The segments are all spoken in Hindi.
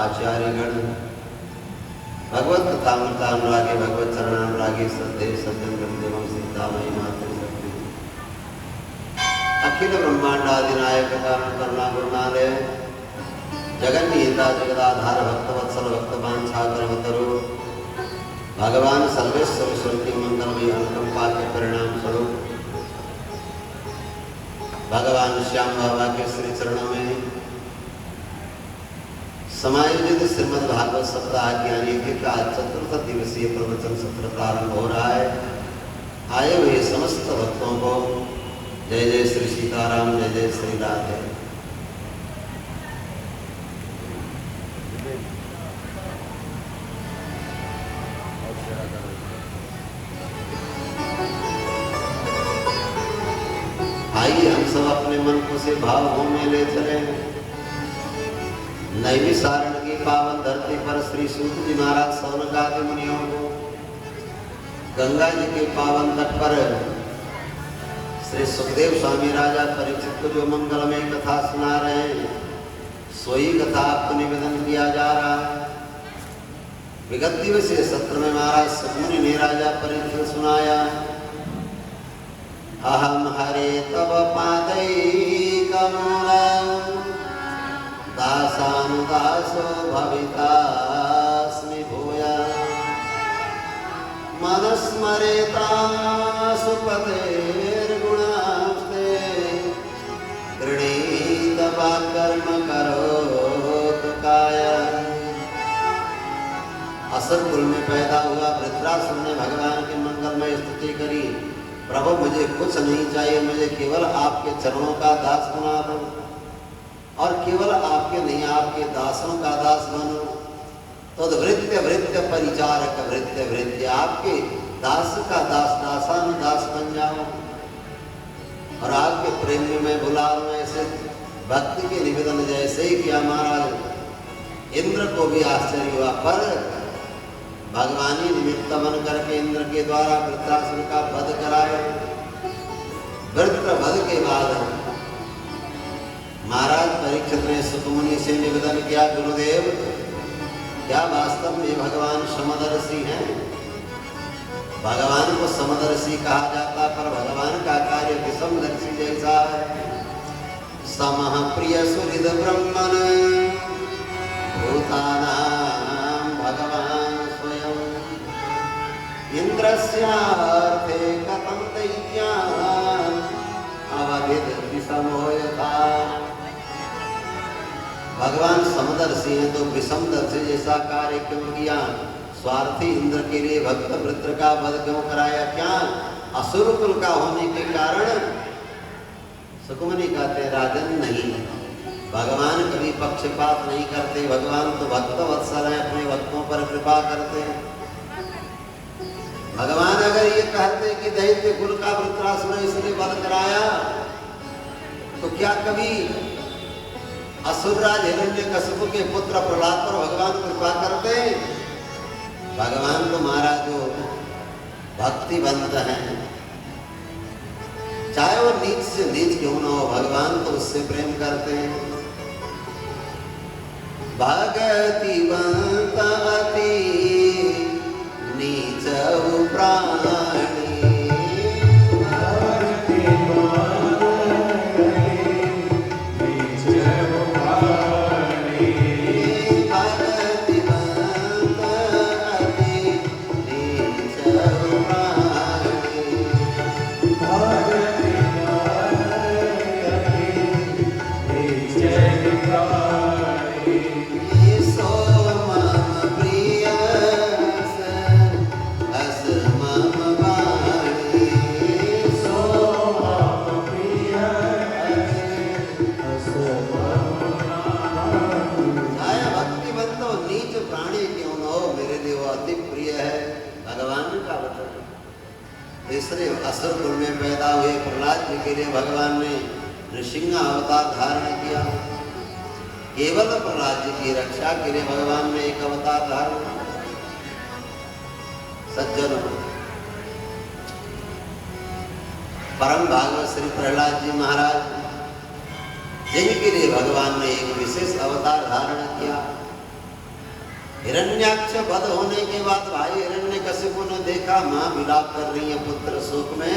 आचार्यगण, भगवत कथामृतानुरागे, भगवत चरणानुरागे, श्रद्धे सज्जन वृंदेवं सीतामयी मातृ शक्ति, अखिल ब्रह्मांडादिनायक कारण करुणा गुरुनालय, जगन्नियता जगदाधार भक्तवत्सल भक्तवांछाकरवतरो, भगवान सर्वेश्वर ईश्वर मंगलमय अनुकंपा के परिणाम स्वरूप भगवान श्याम बाबा के श्री चरणों में समायोजित श्रीमद् भागवत सप्ताह ज्ञानी का चतुर्थ दिवसीय प्रवचन सत्र प्रारंभ हो रहा है। आए हुए समस्त भक्तों को जय जय श्री सीताराम, जय जय श्री राधे। आइए हम सब अपने मन को से भावों में ले चले। नैमिषारण्य की पावन धरती पर श्री सूत जी महाराज सौनकादि मुनियों को, गंगा जी के पावन तट पर श्री सुखदेव स्वामी राजा परीक्षित को जो मंगलमय कथा सुना रहे हैं, सोई कथा आपको निवेदन किया जा रहा है। विगत दिवसीय सत्र में महाराज सुखमुनि ने राजा परीक्षित सुनाया, अहम हरे तव पादैकमूलम् दासानुदासो भवितास्मि भूयः मनस्मरेतासु पतेर्गुणास्ते गृणीत वा कर्म करोतु कायः। असुर कुल में पैदा हुआ वृत्रासुर ने भगवान की मंगलमय स्तुति करी, प्रभु मुझे कुछ नहीं चाहिए, मुझे केवल आपके चरणों का दास बना दो और केवल आपके नहीं आपके दासों का दास बनो। तो वृत्य वृत्य परिचारक वृत्य वृत्य, आपके दास का दास दासानुदास बन जाओ और आपके प्रेम में मैं बुला लूं। ऐसे भक्ति के निवेदन जैसे ही किया महाराज, इंद्र को भी आश्चर्य हुआ, पर भगवानी निमित्त बन करके इंद्र के द्वारा वृत्रासुर का वध कराया। वृत्र वध के बाद महाराज परीक्षित ने सुखमुनि से निवेदन किया, गुरुदेव क्या वास्तव में भगवान समदर्शी हैं? भगवान को समदर्शी कहा जाता, पर भगवान का कार्य विषमदर्शी जैसा है। समः प्रिय सुहृद ब्रह्मन् भूतानां भगवान स्वयं इंद्रस्यार्थे कथं दैत्यान् अवधित विषमो यथा। भगवान समदर्शी हैं तो विषमदर्शी जैसा कार्य क्यों किया? स्वार्थी इंद्र के लिए भक्त वृत्र का वध क्यों कराया? क्या असुर कुल का होने के कारण? सुखमुनि कहते राजन नहीं, भगवान कभी पक्षपात नहीं करते। भगवान तो भक्त वत्सल है, अपने भक्तों पर कृपा करते हैं। भगवान अगर ये कहते कि दैत्य कुल का वृत्रासुर इसने वध कराया, तो क्या कभी असुरराज हिरण्यकशिपु के पुत्र प्रहलाद पर भगवान कृपा करते? भगवान तो महाराज जो भक्तिवंत हैं, चाहे वो नीच से नीच क्यों न हो, भगवान तो उससे प्रेम करते हैं। भगतिवंत अति नीच प्राणी असुर कुल में पैदा हुए प्रहलाद जी के लिए भगवान ने नृसिंह अवतार धारण किया। केवल प्रहलाद जी की रक्षा के लिए भगवान ने एक अवतार धारण किया। सज्जन परम भागवत श्री प्रहलाद जी महाराज जिनके लिए भगवान ने एक विशेष अवतार धारण किया, हिरण्याक्ष वध होने के बाद भाई हिरण्यकशिपु ने देखा माँ विलाप कर रही है पुत्र शोक में।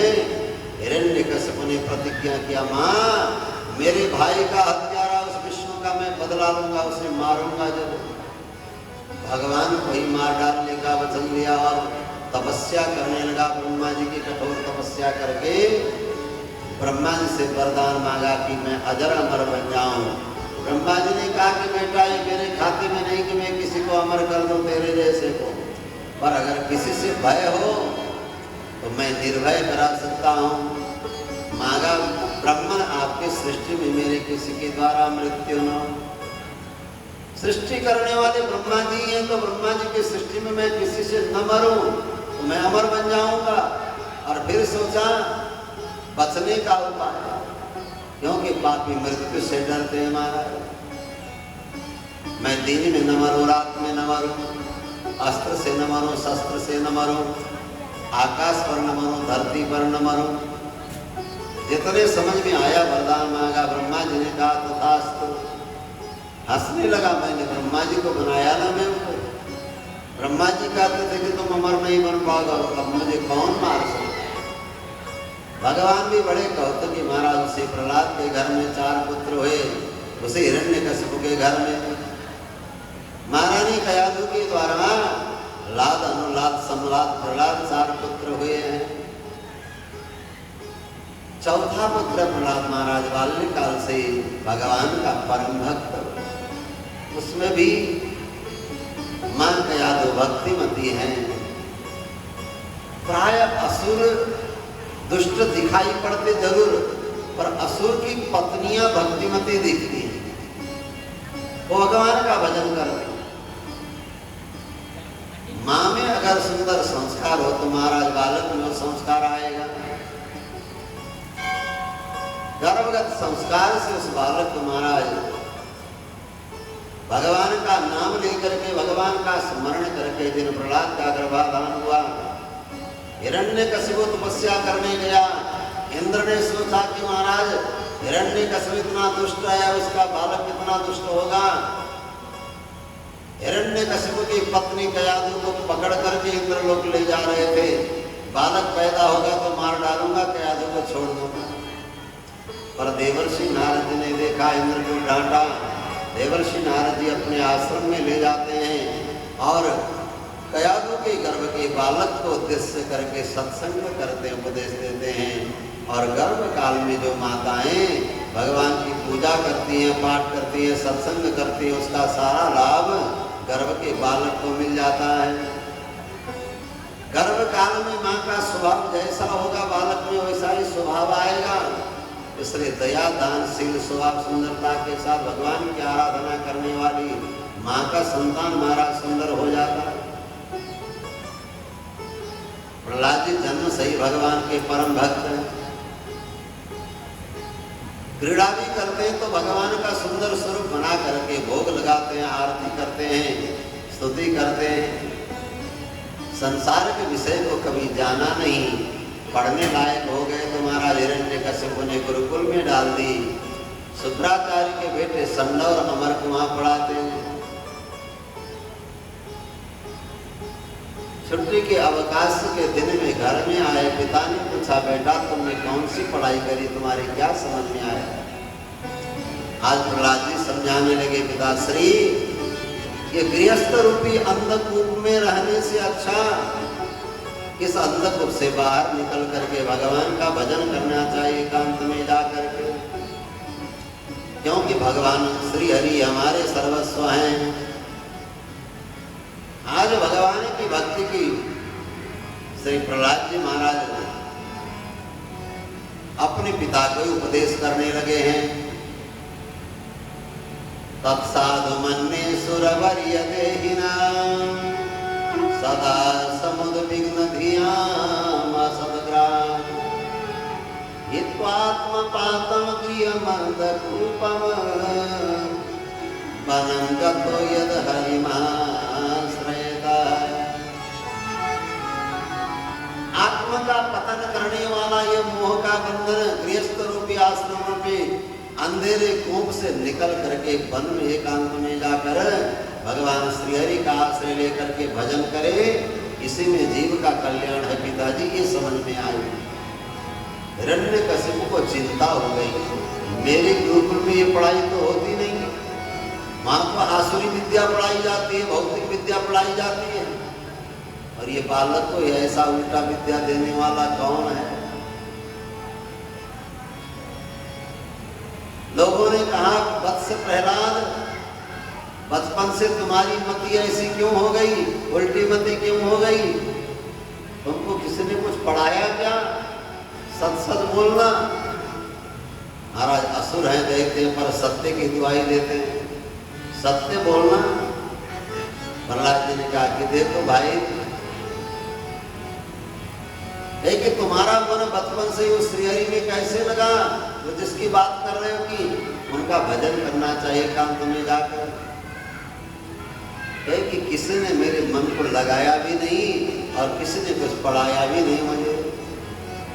हिरण्यकशिपु ने प्रतिज्ञा किया, माँ मेरे भाई का हत्यारा उस विष्णु का मैं बदला लूंगा, उसे मारूंगा जरूर। भगवान को ही मार डालने का वचन लिया और तपस्या करने लगा। ब्रह्मा जी की कठोर तपस्या करके ब्रह्मा जी से वरदान मांगा कि मैं अजर अमर बन जाऊं। ब्रह्मा जी ने कहा कि बेटा ये मेरे खाते में नहीं कि मैं किसी को अमर कर दूं तेरे जैसे को, पर अगर किसी से भय हो तो मैं निर्भय करा सकता हूँ। मांगा ब्रह्मन आपके सृष्टि में मेरे किसी के द्वारा मृत्यु न हो। सृष्टि करने वाले ब्रह्मा जी हैं, तो ब्रह्मा जी की सृष्टि में मैं किसी से न मरूं तो मैं अमर बन जाऊंगा। और फिर सोचा बचने का उपाय, क्योंकि पापी मृत्यु से डरते हैं महाराज। मैं दिन में न मरूं, रात में न मरूं, अस्त्र से न मरूं, शस्त्र से न मरूं, आकाश पर न मरूं, धरती पर न मरूं। जितने समझ में आया वरदान मांगा। ब्रह्मा जी ने कहा तथास्तु। हंसने लगा, मैंने ब्रह्मा जी को बनाया ना मैं उनको। ब्रह्मा जी कहते थे कि तुम अमर नहीं बन पाओगे, अब मुझे कौन मार सकता। भगवान भी बड़े कौतुकी महाराज। उसे प्रहलाद के घर में 4 पुत्र हुए, उसे हिरण्यकशिपु के घर में महारानी कयाधु के द्वारा लाद अनुलाद समलाद प्रहलाद 4 पुत्र हुए हैं। चौथा पुत्र प्रहलाद महाराज बाल्यकाल से भगवान का परम भक्त। उसमें भी मां कयाधु भक्तिमती है। प्राय असुर दुष्ट दिखाई पड़ते जरूर, पर असुर की पत्नियां भक्तिमती दिखती हैं, वो भगवान का भजन करती। मां में अगर सुंदर संस्कार हो तो महाराज बालक में वो संस्कार आएगा। गर्भगत संस्कार से उस बालक को महाराज भगवान का नाम लेकर के, भगवान का स्मरण करके, जिन प्रहलाद का गर्भाधान हुआ, हिरण्यकशिपु तपस्या करने गया। इंद्र ने सोचा कि महाराज हिरण्यकशिपु इतना दुष्ट है, उसका बालक कितना दुष्ट होगा। हिरण्यकशिपु की पत्नी कयाधु को पकड़ करके इंद्रलोक ले जा रहे थे। बालक पैदा होगा तो मार डालूंगा, कयाधु को छोड़ दूंगा। पर देवर्षि नारद जी ने देखा, इंद्र को डांटा। देवर्षि नारद जी अपने आश्रम में ले जाते हैं और कयाधु के गर्भ के बालक को उद्देश्य करके सत्संग करते, उपदेश देते हैं। और गर्भ काल में जो माताएं भगवान की पूजा करती हैं, पाठ करती हैं, सत्संग करती हैं, उसका सारा लाभ गर्भ के बालक को मिल जाता है। गर्भ काल में माँ का स्वभाव जैसा होगा बालक में वैसा ही स्वभाव आएगा। इसलिए दया दानशील स्वभाव सुंदरता के साथ भगवान की आराधना करने वाली माँ का संतान महाराज सुंदर हो जाता है। प्रहलाद जी जन्म से ही भगवान के परम भक्त हैं। क्रीड़ा भी करते हैं तो भगवान का सुंदर स्वरूप बना करके भोग लगाते हैं, आरती करते हैं, स्तुति करते हैं। संसार के विषय को कभी जाना नहीं, पढ़ने लायक हो गए तो महाराज हिरण्यकशिपु ने गुरुकुल में डाल दी। शुक्राचार्य के बेटे संड और अमर को वहां पढ़ाते हैं। छुट्टी के अवकाश के दिन में घर में आए, पिता ने पूछा बेटा तुमने कौन सी पढ़ाई करी, तुम्हारी क्या समझ में आया। आज प्रहलाद जी समझाने लगे, पिताश्री ये गृहस्थ रूपी अंधकूप में रहने से अच्छा इस अंधकूप से बाहर निकल करके भगवान का भजन करना चाहिए एकांत में जा करके, क्योंकि भगवान श्री हरि हमारे सर्वस्व हैं। आज भगवान की भक्ति की श्री प्रहलाद जी महाराज अपने पिता को उपदेश करने लगे हैं। तत्साधु मन्ये सुरवर्य देहिना सदा समुद्विग्न धियाम सद्ग्राम हित्वात्मपातं गृहमर्दकूपम् वनं गतो यद हरिमाश्रयता। आत्मा का पतन करने वाला ये मोह का बंधन गृहस्थ रूपी आश्रम रूपी अंधेरे कूप से निकल करके वन में एकांत में जाकर भगवान श्रीहरि का आश्रय लेकर के भजन करे, इसी में जीव का कल्याण है पिताजी, ये समझ में आई। हिरण्यकशिपु को चिंता हो गई, मेरे गुरुकुल में ये पढ़ाई तो होती नहीं, वहां तो आसुरी विद्या पढ़ाई जाती है, भौतिक विद्या पढ़ाई जाती है, और ये बालक को ऐसा उल्टा विद्या देने वाला कौन है? लोगों ने कहा, वत्स प्रहलाद, बचपन से तुम्हारी मति ऐसी क्यों हो गई, उल्टी मति क्यों हो गई? तुमको किसी ने कुछ पढ़ाया क्या? सच सच बोलना। महाराज असुर हैं, देखते हैं, पर सत्य की दुआई देते हैं, सत्य बोलना। प्रहलाद जी ने कहा कि देखो भाई, कि तुम्हारा मन बचपन से उस श्रीहरि में कैसे लगा? तो जिसकी बात कर रहे हो कि उनका भजन करना चाहिए काम तुम्हें जाकर, कि किसी ने मेरे मन को लगाया भी नहीं और किसी ने कुछ पढ़ाया भी नहीं मुझे,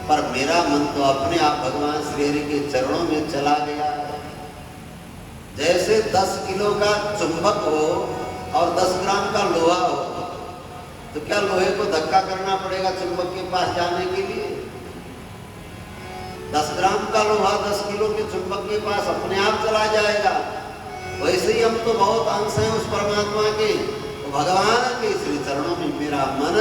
पर मेरा मन तो अपने आप भगवान श्रीहरि के चरणों में चला गया। जैसे 10 किलो का चुंबक हो और 10 ग्राम का लोहा हो, तो क्या लोहे को धक्का करना पड़ेगा चुंबक के पास जाने के लिए? 10 ग्राम का लोहा 10 किलो के चुंबक के पास अपने आप चला जाएगा। वैसे ही हम तो बहुत अंश हैं उस परमात्मा के, तो भगवान के श्री चरणों में मेरा मन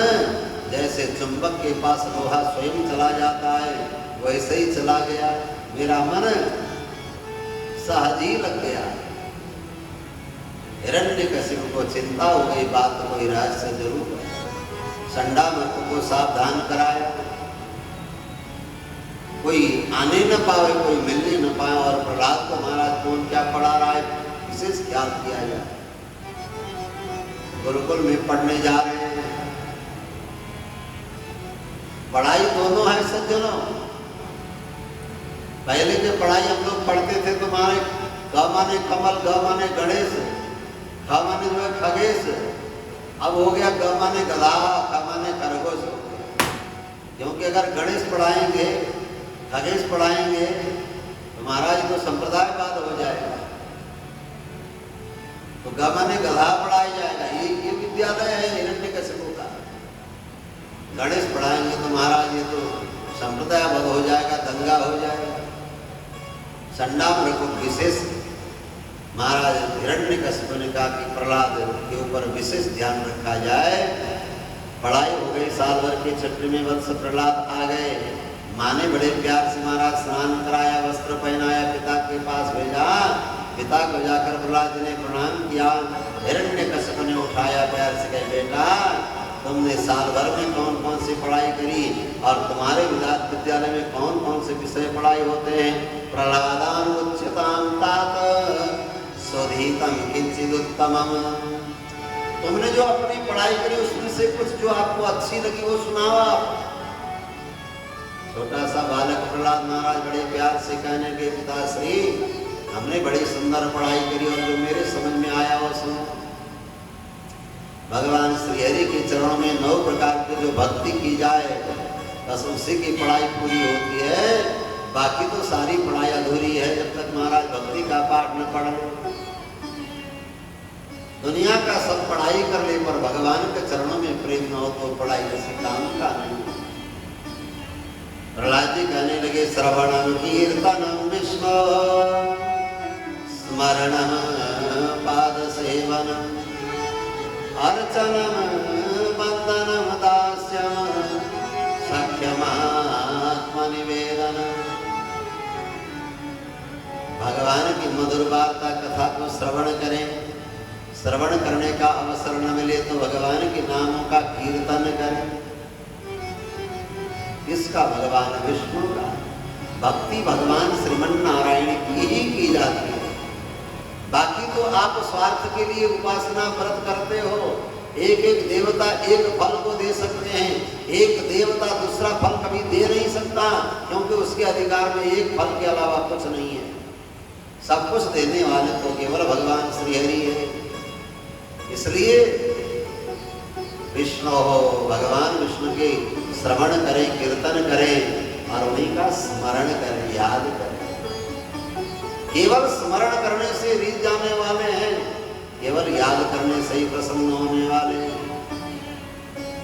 जैसे चुंबक के पास लोहा स्वयं चला जाता है, वैसे ही चला गया। मेरा मन सहज ही लग गया। हिरण्यकशिपु को चिंता हो गई, बात कोई राज से जरूर है। संडामर्क को सावधान कराया, कोई आने न पाए, कोई मिलने न पाए, और प्रहलाद को महाराज कौन क्या पढ़ा रहा है विशेष ख्याल किया जाए। गुरुकुल में पढ़ने जा रहे हैं, पढ़ाई दोनों है सज्जनों। पहले जो पढ़ाई हम लोग पढ़ते थे तो हमारे ग माने कमल, ग माने गणेश, ख माने जो है खगेश, अब हो गया ग माने गधा, ख माने खरगोश। क्योंकि अगर गणेश पढ़ाएंगे, खगेश पढ़ाएंगे तो महाराज तो संप्रदायवाद हो जाएगा, तो ग माने गधा पढ़ाया जाएगा। ये विद्यालय है हिरण्यकशिपु का। गणेश पढ़ाएंगे तो महाराज ये तो संप्रदायवाद हो जाएगा, दंगा हो जाएगा। संडामर्क को विशेष महाराज हिरण्यकशिपु ने कहा कि प्रहलाद के ऊपर विशेष ध्यान रखा जाए। पढ़ाई हो गई, साल भर की छुट्टी में वत्स प्रहलाद आ गए। माँ ने बड़े प्यार से महाराज स्नान कराया, वस्त्र पहनाया, पिता के पास भेजा। पिता को जाकर प्रहलाद जी ने प्रणाम किया। हिरण्यकशिपु ने उठाया, प्यार से कहे, बेटा तुमने साल भर में कौन कौन सी पढ़ाई करी और तुम्हारे विद्यालय में कौन कौन से विषय पढ़ाई होते हैं? प्रहलादान उच्यताम तात स्वधीतम किंचिदुत्तमम। तुमने जो अपनी पढ़ाई करी उसमें से कुछ जो आपको अच्छी लगी वो सुनाओ आप। छोटा सा बालक प्रहलाद महाराज बड़े प्यार से कहने के, पिताश्री हमने बड़ी सुंदर पढ़ाई करी और जो मेरे समझ में आया वो सुनो। भगवान श्रीहरि के चरणों में 9 प्रकार की जो भक्ति की जाए बस उसी की पढ़ाई पूरी होती है। बाकी तो सारी पढ़ाई अधूरी है जब तक महाराज भक्ति का पाठ न पढ़ लो। दुनिया का सब पढ़ाई कर ले पर भगवान के चरणों में प्रेम न हो तो पढ़ाई किसी काम का नहीं। प्रहलाद जी कहने लगे, श्रवणम कीर्तनम विष्णु स्मरणम पाद सेवनम अर्चनम वंदनम दास्यम सख्यमात्म निवेदनम। भगवान की मधुर वार्ता कथा को श्रवण करें। श्रवण करने का अवसर न मिले तो भगवान के नामों का कीर्तन करें। इसका भगवान विष्णु का भक्ति भगवान श्रीमन नारायण की ही की जाती है। बाकी तो आप स्वार्थ के लिए उपासना व्रत करते हो। एक एक देवता एक फल को दे सकते हैं, एक देवता दूसरा फल कभी दे नहीं सकता, क्योंकि उसके अधिकार में एक फल के अलावा कुछ नहीं है। सब कुछ देने वाले तो केवल भगवान श्रीहरि है। इसलिए विष्णु हो, भगवान विष्णु के श्रवण करें, कीर्तन करें और उन्हीं का स्मरण करें, याद करें। केवल स्मरण करने से रीत जाने वाले हैं, केवल याद करने ही प्रसन्न होने वाले।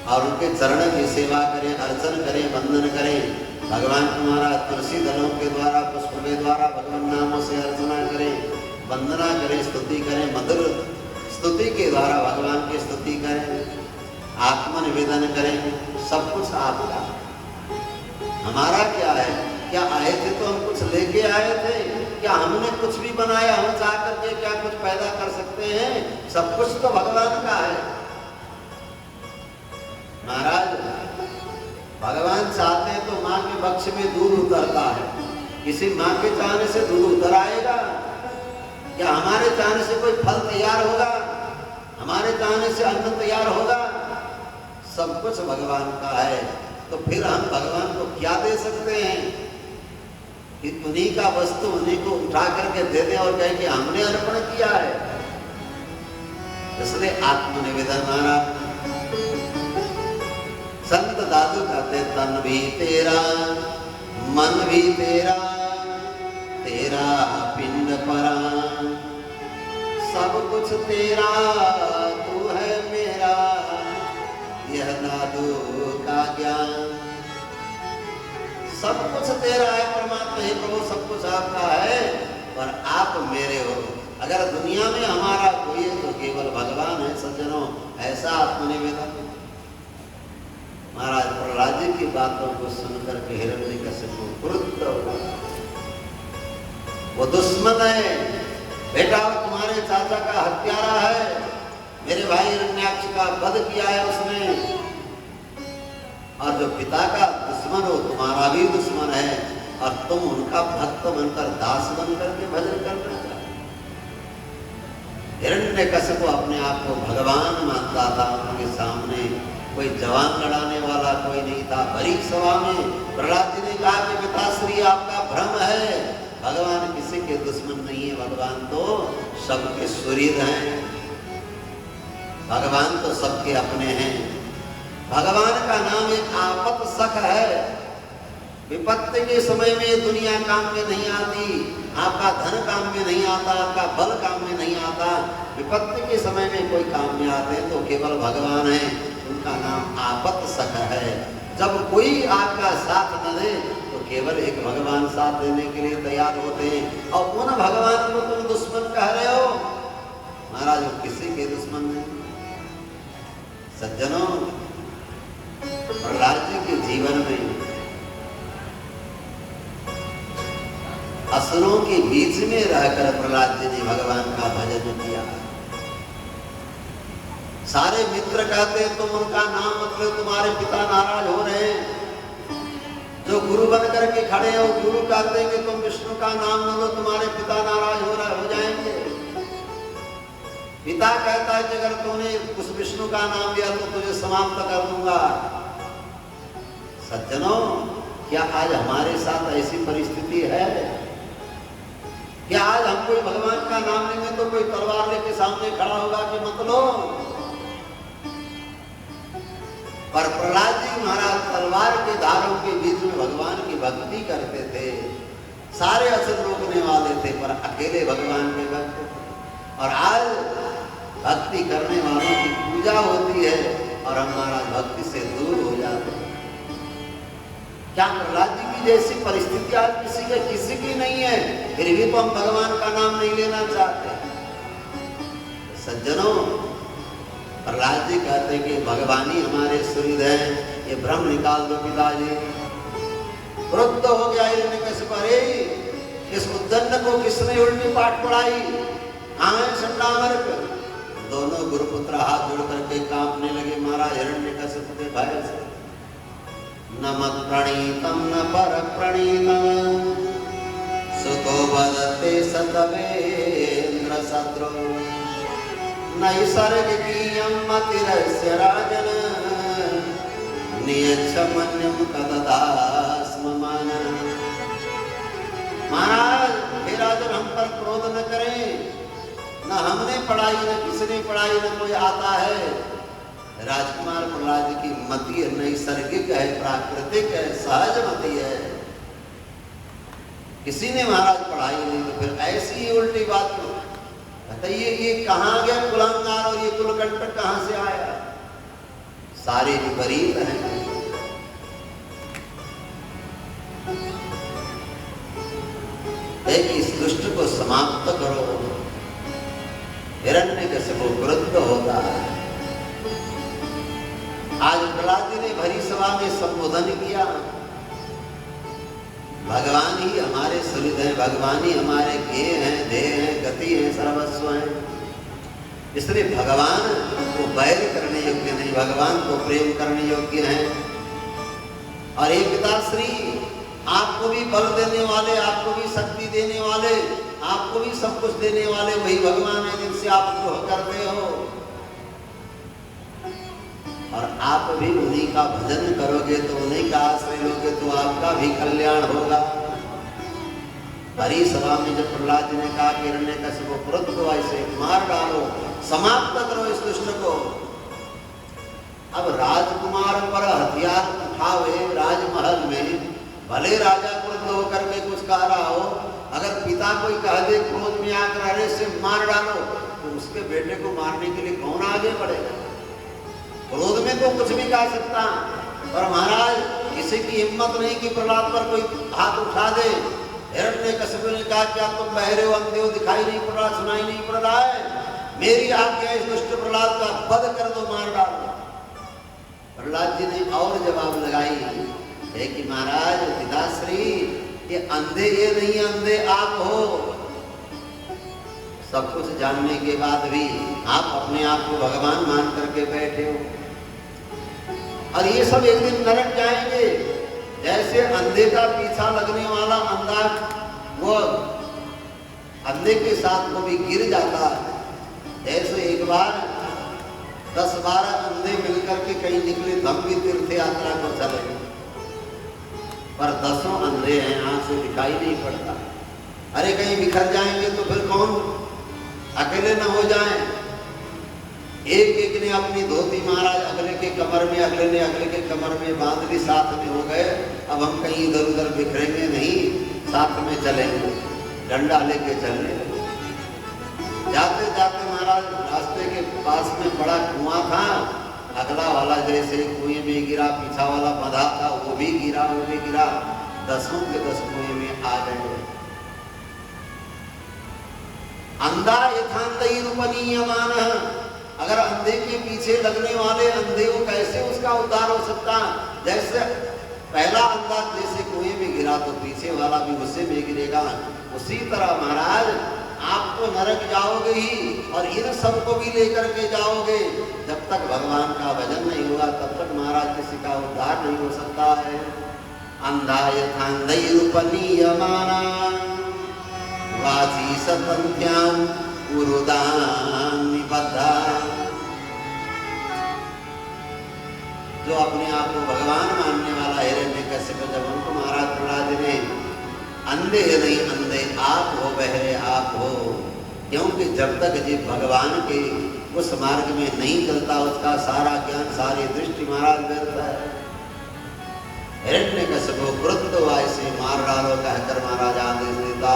और उनके चरण की सेवा करें, अर्चन करें, वंदन करें। भगवान तुम्हारा तुलसी दलों के द्वारा, पुष्प के द्वारा भगवान नामों से अर्चना करें, वंदना करें, स्तुति करें, मधुर स्तुति के द्वारा भगवान की स्तुति करें, आत्मनिवेदन करें। सब कुछ आपका। हमारा क्या है? क्या आए थे तो हम कुछ लेके आए थे? क्या हमने कुछ भी बनाया? हम चाह करके क्या कुछ पैदा कर सकते हैं? सब कुछ तो भगवान का है। महाराज, भगवान चाहते हैं तो माँ के बक्ष में दूध उतरता है। किसी माँ के चाहने से दूध उतर आएगा? क्या हमारे चाहने से कोई फल तैयार होगा? हमारे चाहने से अन्न तैयार होगा? सब कुछ भगवान का है। तो फिर हम भगवान को क्या दे सकते हैं कि उन्हीं का वस्तु उन्हीं को उठा करके दे दे और कहे कि हमने अर्पण किया है। इसलिए आत्मनिवेदन। महाराज संत दादू कहते तन भी तेरा, मन भी तेरा, तेरा पिंड परा, सब कुछ तेरा, तू है मेरा, यह दादू का ज्ञान। सब कुछ तेरा है परमात्मा। हे प्रभु, सब कुछ आपका है और आप मेरे हो। अगर दुनिया में हमारा कोई है तो केवल भगवान है। सज्जनों, ऐसा आत्मनिवेदन। महाराज प्रहलाद जी की बातों को सुनकर के हिरण्यकशिपु क्रुद्ध हुआ। वो दुश्मन है। बेटा तुम्हारे चाचा का हत्यारा है, मेरे भाई हिरण्याक्ष का वध किया है उसने। और जो पिता का दुश्मन हो, तुम्हारा भी दुश्मन है और तुम उनका भक्त बनकर, दास बनकर के भजन करना चाहते। हिरण्यकशिपु अपने आप को भगवान मानता था। उनके सामने कोई जवान लड़ाने वाला कोई नहीं था। बड़ी सभा में प्रहलाद जी ने कहा कि पिताश्री आपका भ्रम है, भगवान किसी के दुश्मन नहीं है। भगवान तो सबके सुहृद हैं, भगवान तो सबके अपने हैं। भगवान का नाम एक आपत सख है। विपत्ति के समय में दुनिया काम में नहीं आती, आपका धन काम में नहीं आता, आपका बल काम में नहीं आता। विपत्ति के समय में कोई काम में आते हैं तो केवल भगवान है। उनका नाम आपत सख है। जब कोई आपका साथ न दे तो केवल एक भगवान साथ देने के लिए तैयार होते हैं। और उन भगवान को तुम दुश्मन कह रहे हो? महाराज, वो किसी के दुश्मन नहीं। सज्जनों, प्रहलाद जी के जीवन में असुरों के बीच में रहकर प्रहलाद जी ने भगवान का भजन किया। सारे मित्र कहते तुम उनका नाम मत लो, तुम्हारे पिता नाराज हो रहे हैं। जो गुरु बन करके खड़े हैं वो गुरु कहते हैं कि तुम विष्णु का नाम न लो, तुम्हारे पिता नाराज हो जाएंगे। पिता कहता है कि अगर तूने उस विष्णु का नाम लिया तो तुझे समाप्त कर दूंगा। सज्जनों, क्या आज हमारे साथ ऐसी परिस्थिति है? क्या आज हम कोई भगवान का नाम लेंगे तो कोई तलवार लेके सामने खड़ा होगा कि मत लो? पर प्रहलाद जी महाराज तलवार के धारों के बीच में भगवान की भक्ति करते थे। सारे असुर रोकने वाले थे पर अकेले भगवान के भक्त थे। और आज भक्ति करने वालों की पूजा होती है और हम महाराज भक्ति से दूर हो जाते हैं। क्या प्रहलाद जी की जैसी परिस्थिति आज किसी की नहीं है, फिर भी तो हम भगवान का नाम नहीं लेना चाहते। सज्जनों, प्रहलाद जी कहते हैं कि भगवान ही हमारे सुहृद हैं, ये भ्रम निकाल दो पिताजी। क्रुद्ध हो गया हिरण्यकशिपु, अरे इस उद्दंड को किसने उल्टी पाठ पढ़ाई? दोनों गुरुपुत्र हाथ जोड़ करके कांपने लगे महाराज हिरण्यकशिपु के भय से। न मत प्रणीतम न पर प्रणीतम, सुतो वदते सतवेन्द्र शत्रु, नैसर्गिकीयं मतिरस्य राजन, नियच्छमन्यं कददास्म मानः। महाराज, हे राजन, हम पर क्रोध न करें। न हमने पढ़ाई, न किसने पढ़ाई, न कोई आता है। राजकुमार प्रहलाद जी की मति नैसर्गिक है, प्राकृतिक है, सहज मति है। किसी ने महाराज पढ़ाई नहीं तो फिर ऐसी उल्टी बात क्यों? बताइए, ये कहाँ गया कुलांगार और ये कुल कंटक कहां से आया? सारे विपरीत हैं। इस दुष्ट को समाप्त करो। हिरण्यकशिपु क्रुद्ध होता है। आज प्रहलाद जी ने भरी सभा में संबोधन किया, भगवान ही हमारे सुहृद हैं, भगवान ही हमारे ज्ञेय हैं, ध्येय हैं, गति है, सर्वस्व है। इसलिए भगवान को बैर करने योग्य नहीं, भगवान को प्रेम करने योग्य है। और एक पिताश्री, आपको भी बल देने वाले, आपको भी शक्ति देने वाले, आपको भी सब कुछ देने वाले वही भगवान है जिनसे आप द्रोह करते हो। और आप भी उन्हीं का भजन करोगे तो उन्हीं का आश्रय लोगे तो आपका भी कल्याण होगा। हरी सभा में जब प्रहलाद जी ने कहा कि हिरण्यकशिपु को क्रुद्ध को ऐसे मार डालो, समाप्त करो इस दुष्ट को। अब राजकुमार पर हथियार उठावे राजमहल में, भले राजा क्रुद्ध होकर के कुछ कह रहा हो, अगर पिता कोई कह दे क्रोध में आकर अरे से मार डालो, तो उसके बेटे को मारने के लिए कौन आगे बढ़ेगा? क्रोध में तो कुछ भी कह सकता, पर महाराज किसी की हिम्मत नहीं कि प्रहलाद पर कोई हाथ उठा दे। हिरण्यकशिपु ने कहा, क्या तुम बहरे हो, अंधे हो, दिखाई नहीं पड़ रहा, सुनाई नहीं पड़ रहा है? मेरी आज्ञा इस दुष्ट प्रहलाद का वध कर दो, मार डालो। प्रहलाद जी ने और जवाब लगाई है कि महाराज पिताश्री, ये अंधे ये नहीं, अंधे आप हो। सब कुछ जानने के बाद भी आप अपने आप को भगवान मान करके बैठे हो। और ये सब एक दिन नरक जाएंगे। जैसे अंधे का पीछा लगने वाला अंधा वो अंधे के साथ वो भी गिर जाता है, ऐसे एक बार 10-12 अंधे मिलकर के कहीं निकले, हम भी तीर्थ यात्रा को चले, पर 10 अंधे हैं, आंख से दिखाई नहीं पड़ता। अरे कहीं बिखर जाएंगे तो फिर कौन, अकेले न हो जाएं। एक एक ने अपनी धोती महाराज अगले के कमर में, अगले ने अगले के कमर में बांध ली, साथ में हो गए। अब हम कहीं इधर उधर बिखरेंगे नहीं, साथ में चलेंगे, डंडा लेके चलने। जाते जाते महाराज रास्ते के पास में बड़ा कुआं था, अगला वाला जैसे कुएं में गिरा, पीछा वाला बंधा था वो भी गिरा, वो भी गिरा, 10 के 10 कुएं में आ गए। अंधा यथांधीरूपनीयमानः, अगर अंधे के पीछे लगने वाले अंधे को कैसे उसका उद्धार हो सकता? जैसे पहला अंधा जैसे कुएं में गिरा तो पीछे वाला भी उसी में गिरेगा। उसी तरह महाराज आप तो नरक जाओगे ही, और इन सबको भी लेकर के जाओगे। जब तक भगवान का भजन नहीं होगा तब तक महाराज किसी का उद्धार नहीं हो सकता है। अंधा यथांधीरूपनीयमानः वाची सतन्त्याम उरुदान निबद्धा, जो अपने आप को भगवान मानने वाला हिरण्यकशिपु, जब उनको महाराज प्रहलाद जी ने अंधे नहीं अंधे आप हो, बहरे आप हो, क्योंकि जब तक जीव भगवान के उस मार्ग में नहीं चलता उसका सारा ज्ञान, सारी दृष्टि महाराज व्यर्थ है। हिरण्यकशिपु क्रुद्ध वायु से मार डालो कहकर महाराज आदेश देता।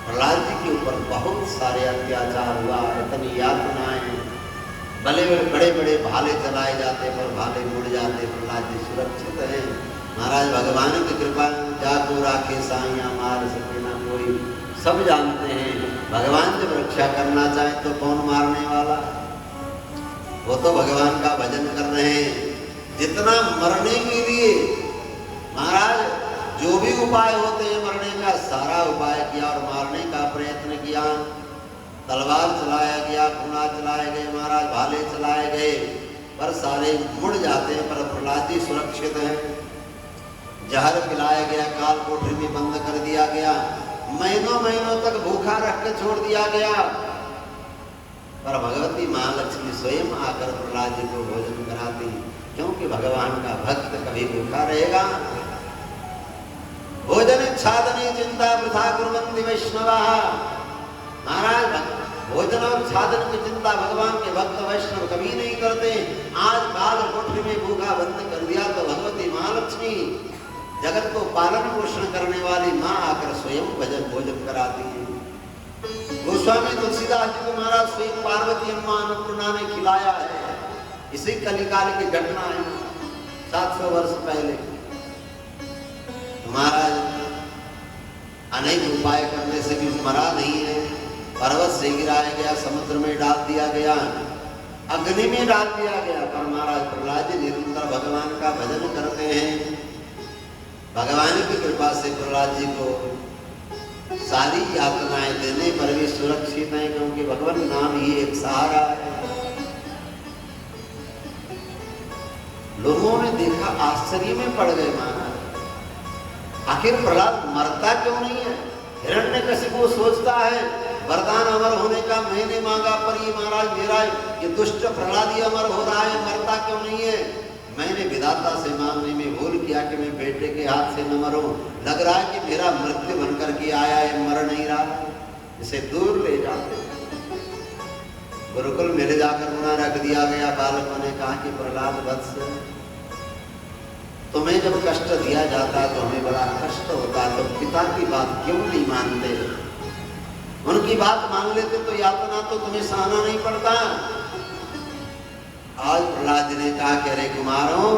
प्रहलाद जी के ऊपर बहुत सारे अत्याचार हुआ, इतनी यातनाएं, बड़े बड़े भाले चलाए जाते पर भाले मुड़ जाते। प्रहलाद जी सुरक्षित हैं। महाराज भगवान की कृपा, जाको राखे साइया मार सके ना कोई, सब जानते हैं भगवान जब रक्षा करना चाहे तो कौन मारने वाला? वो तो भगवान का भजन कर रहे हैं। जितना मरने के लिए महाराज जो भी उपाय होते हैं मरने का, सारा उपाय किया और मारने का प्रयत्न किया। तलवार चलाया गया, घोड़ा चलाए गए महाराज, भाले चलाए गए, पर सारे मुड़ जाते हैं। पर प्रहलाद जी सुरक्षित हैं। जहर पिलाया गया, काल कोठरी में बंद कर दिया गया, महीनों महीनों तक भूखा रख के छोड़ दिया गया। पर भगवती महालक्ष्मी स्वयं आकर प्रहलाद जी को भोजन कराती, क्योंकि भगवान का भक्त कभी भूखा रहेगा? भोजन छादने चिंता वृथा कुर्वन्ति वैष्णवाः। महाराज भोजन और छादन की चिंता भगवान के भक्त वैष्णव कभी नहीं करते। आज काल कोठरी में भूखा बंद कर दिया तो भगवती महालक्ष्मी, जगत को पालन पोषण करने वाली माँ, आकर स्वयं भोजन कराती है। गोस्वामी तुलसीदास जी को महाराज स्वयं पार्वती अम्मा अन्नपूर्णा ने खिलाया है। इसी कलिकाल की घटना है, 700 वर्ष पहले। महाराज अनेक उपाय करने से भी मरा नहीं है। पर्वत से गिराया गया, समुद्र में डाल दिया गया, अग्नि में डाल दिया गया, पर महाराज प्रहलाद जी निरंतर भगवान का भजन करते हैं। भगवान की कृपा से प्रहलाद जी को सारी यातनाएं देने पर भी सुरक्षित है, क्योंकि भगवान नाम ही एक सहारा है। लोगों ने देखा, आश्चर्य में पड़ गए महाराज, आखिर प्रहलाद मरता क्यों नहीं है? हिरण्यकशिपु सोचता है वरदान अमर होने का मैंने मांगा, पर ये महाराज मेरा ये दुष्ट प्रहलाद ही अमर हो रहा है, मरता क्यों नहीं है? मैंने विधाता से मांगने में भूल किया कि मैं बेटे के हाथ से न मरूं। लग रहा है कि मेरा मृत्यु बनकर के आया है, मर नहीं रहा, इसे दूर ले जाते। गुरुकुल में ले जाकर उन्हें रख दिया गया। बालकों ने कहा कि प्रहलाद वत्स, तुम्हें जब कष्ट दिया जाता है तो हमें बड़ा कष्ट होता है, तो पिता की बात क्यों नहीं मानते? उनकी बात मान लेते तो यातना तो तुम्हें सहना नहीं पड़ता। आज प्रहलाद जी ने कहा कि अरे कुमारों,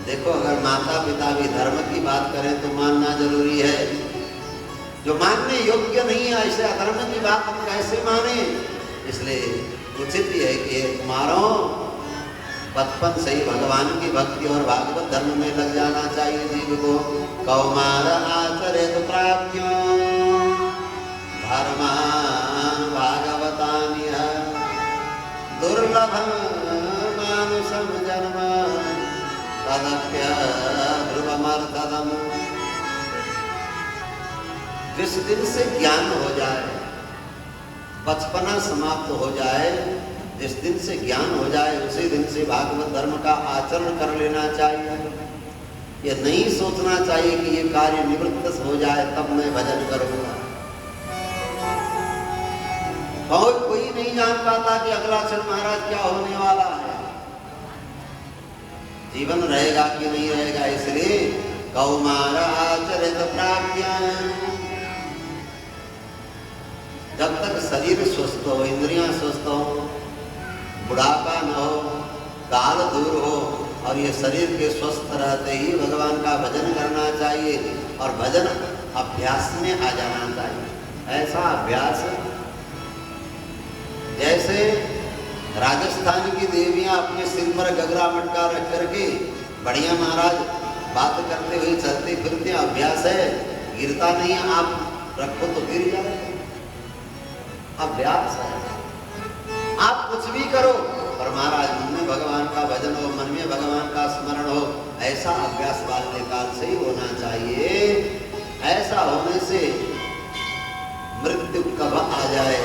देखो अगर माता पिता भी धर्म की बात करें तो मानना जरूरी है। जो मानने योग्य नहीं है ऐसे अधर्म की बात हम कैसे माने? इसलिए उचित है कि कुमारों, बचपन से ही भगवान की भक्ति और भागवत धर्म में लग जाना चाहिए जीव को। कौमार आचरित प्राज्ञो धर्मान भागवतानि दुर्लभम मानुषम जन्म तदप्य ध्रुवमर्थदम। जिस दिन से ज्ञान हो जाए, बचपना समाप्त हो जाए, जिस दिन से ज्ञान हो जाए उसी दिन से भागवत धर्म का आचरण कर लेना चाहिए। ये नहीं सोचना चाहिए कि ये कार्य निवृत्त हो जाए तब मैं भजन करूंगा। कोई नहीं जान पाता कि अगला क्षण महाराज क्या होने वाला है, जीवन रहेगा कि नहीं रहेगा। इसलिए कौमार आचरित प्राज्ञा, जब तक शरीर स्वस्थ हो, इंद्रियां स्वस्थ हो, बुढ़ापा न हो, काल दूर हो और ये शरीर के स्वस्थ रहते ही भगवान का भजन करना चाहिए और भजन अभ्यास में आ जाना चाहिए। ऐसा अभ्यास जैसे राजस्थान की देवियां अपने सिर पर गगरा मटका रख करके बढ़िया महाराज बात करते हुए चलते फिरते, अभ्यास है, गिरता नहीं है। आप रखो तो गिर जाए, अभ्यास है। आप कुछ भी करो पर महाराज मन में भगवान का भजन हो, मन में भगवान का स्मरण हो, ऐसा अभ्यास बाल्यकाल से ही होना चाहिए। ऐसा होने से मृत्यु कब आ जाए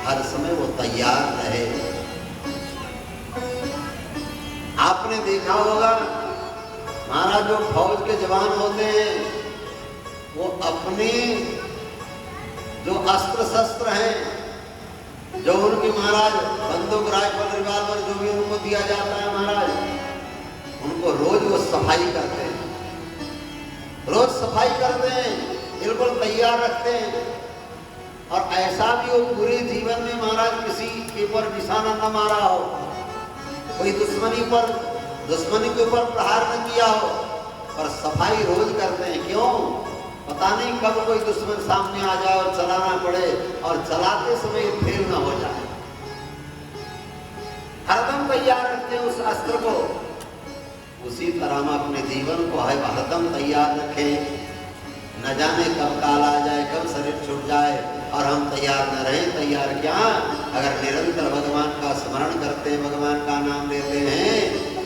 हर समय वो तैयार रहे। आपने देखा होगा महाराज जो फौज के जवान होते हैं वो अपने जो अस्त्र शस्त्र हैं, जो उनकी महाराज बंदूक राइफल रिवाल्वर जो भी उनको दिया जाता है महाराज, उनको रोज वो सफाई करते हैं, रोज सफाई करते हैं, बिल्कुल तैयार रखते हैं। और ऐसा भी हो पूरे जीवन में महाराज किसी के ऊपर निशाना न मारा हो, कोई दुश्मनी के ऊपर प्रहार न किया हो, पर सफाई रोज करते हैं। क्यों? पता नहीं कब कोई दुश्मन सामने आ जाए और चलाना पड़े और चलाते समय फेल न हो जाए। हरदम तैयार रखते हैं उस अस्त्र को। उसी तरह हम अपने जीवन को है हरदम तैयार रखें। न जाने कब काल आ जाए, कब शरीर छूट जाए और हम तैयार न रहें। तैयार क्या? अगर निरंतर भगवान का स्मरण करते हैं, भगवान का नाम लेते हैं,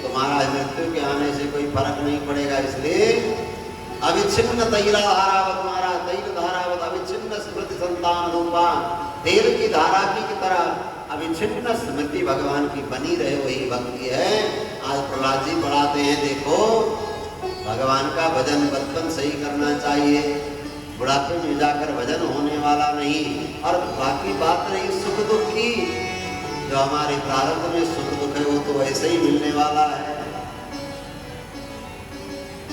तो महाराज मृत्यु के आने से कोई फर्क नहीं पड़ेगा। इसलिए अविच्छिन्न तैला धारावत, महाराज तैल धारावत अविच्छिन्न स्मृति संतान रूपा, तेल की धारा की तरह अविच्छिन्न स्मृति भगवान की बनी रहे, वही भक्ति है। आज प्रहलाद जी पढ़ाते हैं, देखो भगवान का भजन बचपन से ही करना चाहिए, बुढ़ापे में जाकर भजन होने वाला नहीं। और बाकी बात रही सुख दुख की, जो हमारे प्रारब्ध में सुख दुख है वो तो वैसे ही मिलने वाला है।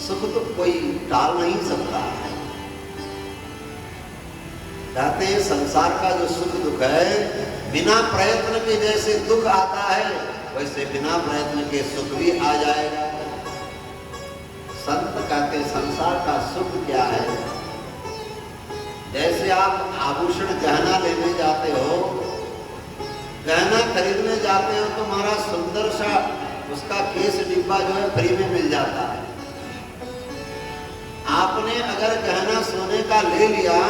सुख दुख कोई टाल नहीं सकता। कहते हैं संसार का जो सुख दुख है बिना प्रयत्न के जैसे दुख आता है वैसे बिना प्रयत्न के सुख भी आ जाएगा। संत कहते हैं संसार का सुख क्या है? जैसे आप आभूषण गहना लेने जाते हो, गहना खरीदने जाते हो तो महाराज सुंदर सा उसका केस डिब्बा जो है फ्री में मिल जाता है। आपने अगर गहना सोने का ले लिया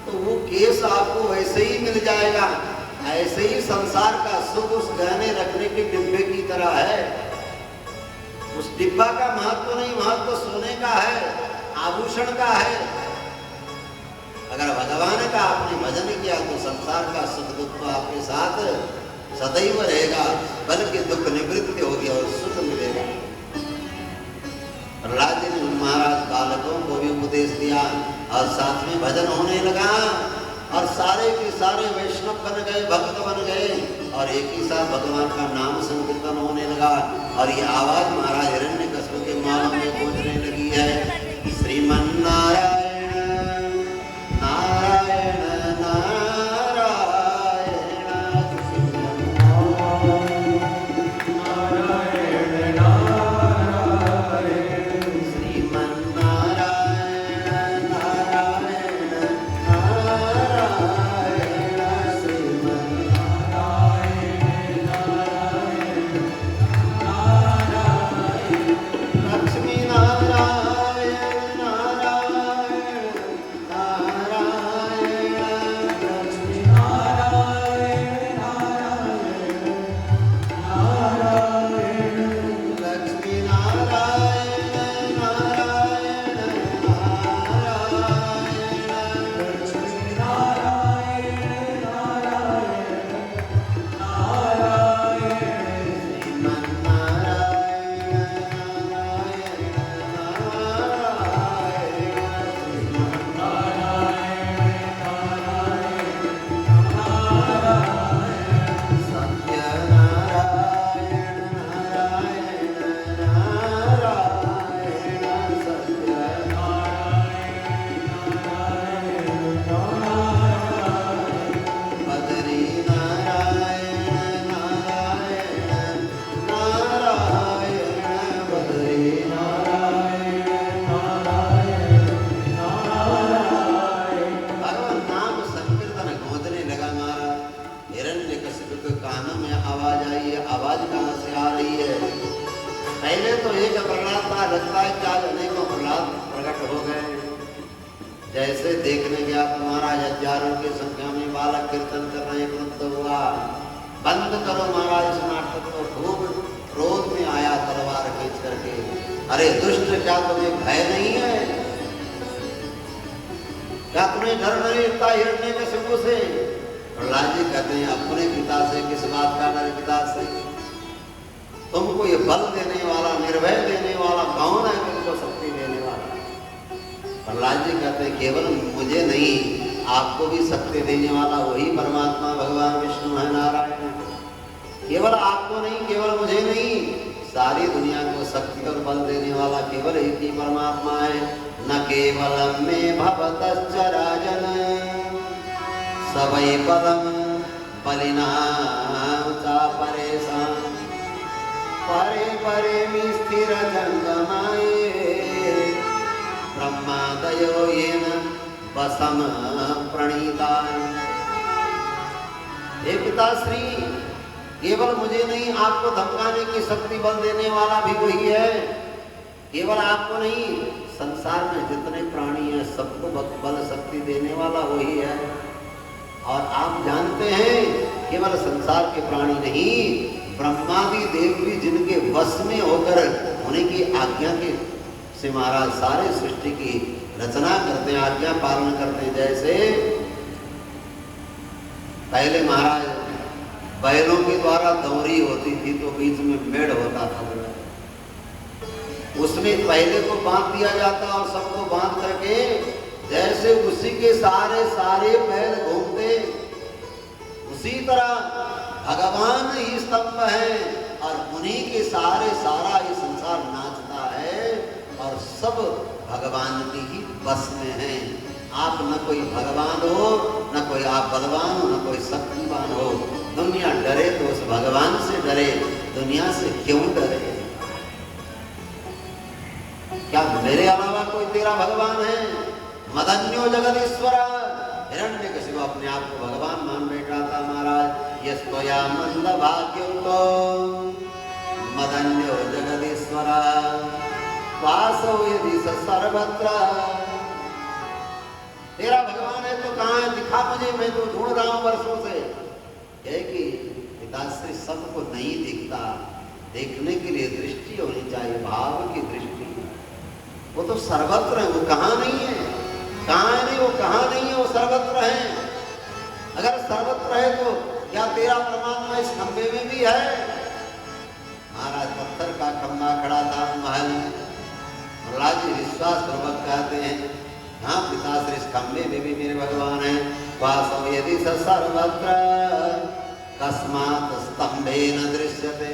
तो वो केस आपको वैसे ही मिल जाएगा। ऐसे ही संसार का सुख उस गहने रखने के डिब्बे की तरह है। उस डिब्बा का महत्व नहीं, महत्व सोने का है, आभूषण का है। अगर भगवान का आपने भजन किया तो संसार का सुख दुख तो आपके साथ सदैव रहेगा, बल्कि दुख निवृत्ति होगी और सुख मिलेगा। प्रहलाद जी ने महाराज बालकों को भी उपदेश दिया और साथ में भजन होने लगा और सारे के सारे वैष्णव बन गए, भक्त बन गए और एक ही साथ भगवान का नाम संकीर्तन होने लगा। और ये आवाज महाराज हिरण्यकश्यप के मानव में पहुंचने लगी है, श्रीमन्नारायण नारायण जैसे देखने गया महाराज हजारों की संख्या में बालक कीर्तन कर रहे वृद्ध हुआ, बंद करो महाराज इस नाटक को। खूब क्रोध में आया तलवार खींच करके, अरे दुष्ट क्या तुम्हें भय नहीं है? क्या तुम्हें डर नहीं लगता हिरण्यकश्यप से? प्रहलाद जी कहते हैं अपने पिता से किस बात का डर? पिता से तुमको ये बल देने वाला, निर्भय देने वाला कौन है? तुमको शक्ति देने वाला? प्रहलाद जी कहते हैं केवल मुझे नहीं, आपको भी शक्ति देने वाला वही परमात्मा भगवान विष्णु है, नारायण। केवल आपको नहीं, केवल मुझे नहीं, सारी दुनिया को शक्ति और बल देने वाला केवल एक ही परमात्मा है। न केवलम में भवतश्च राजन सवै पदम बलिनां च परेशान परे परे में स्थिर जंगमाये ब्रह्मादयो येन वसम प्रणीता। हे पिताश्री, केवल मुझे नहीं, आपको धमकाने की शक्ति बल देने वाला भी वही है। केवल आपको नहीं, संसार में जितने प्राणी हैं सबको बल शक्ति देने वाला वही है। और आप जानते हैं केवल संसार के प्राणी नहीं, ब्रह्मादि देव भी जिनके वश में होकर उन्हीं की आज्ञा के से महाराज सारे सृष्टि की रचना करते हैं, आज्ञा पालन करते हैं। जैसे पहले महाराज बैलों के द्वारा दौरी होती थी तो बीच में मेढ़ होता था, उसमें पहले को बांध दिया जाता और सबको बांध करके जैसे उसी के सारे सारे बैल घूमते, उसी तरह भगवान ही स्तंभ है और उन्हीं के सारे सारा ये संसार नाचता है और सब भगवान की ही बस में है। आप न कोई भगवान हो, न कोई आप बलवान हो, न कोई शक्तिवान हो। दुनिया डरे तो उस भगवान से डरे, दुनिया से क्यों डरे? क्या मेरे अलावा कोई तेरा भगवान है? मदन्यो जगदीश्वर। हिरण्यकशिपु अपने आप को भगवान मान बैठा था महाराज। यस्त्वया मंद भाग्युक्तो मदन्यो जगदीश्वर वासो यदि सर्वत्र। तेरा भगवान है तो कहाँ है? दिखा मुझे, मैं तो ढूंढ रहा हूं वर्षों से। है कि पिताश्री सबको नहीं दिखता, देखने के लिए दृष्टि होनी चाहिए, भाव की दृष्टि। वो तो सर्वत्र है, वो कहाँ नहीं है? कहाँ है? नहीं वो कहाँ नहीं है, वो सर्वत्र है। अगर सर्वत्र है तो क्या तेरा परमात्मा इस खंबे में भी है? महाराज पत्थर का खंबा खड़ा था महल में। प्रहलाद जी विश्वास पूर्वक कहते हैं, हाँ पिताश्री इस खंबे में भी मेरे भगवान है। वासव यदि सर्वत्र कस्मात् स्तंभेन दृश्यते।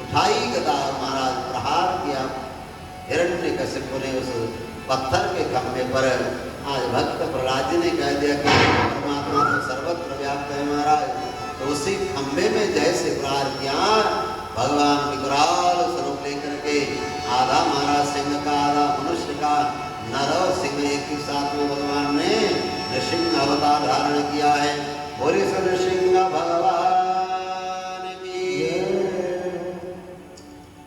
उठाई गदा महाराज प्रहार किया। हिरण्यकशिपु ने उस पत्थर के खंबे पर। आज भक्त प्रहलाद जी ने कह दिया कि परमात्मा तो सर्वत्र व्याप्त है महाराज। तो उसी खंबे में जैसे प्रहार किया, भगवान विकराल स्वरूप लेकर के आधा महाराज सिंह का, आधा मनुष्य का, नर और सिंह एक ही साथ में भगवान ने नृसिंह अवतार धारण किया है। और इस नृसिंह भगवान की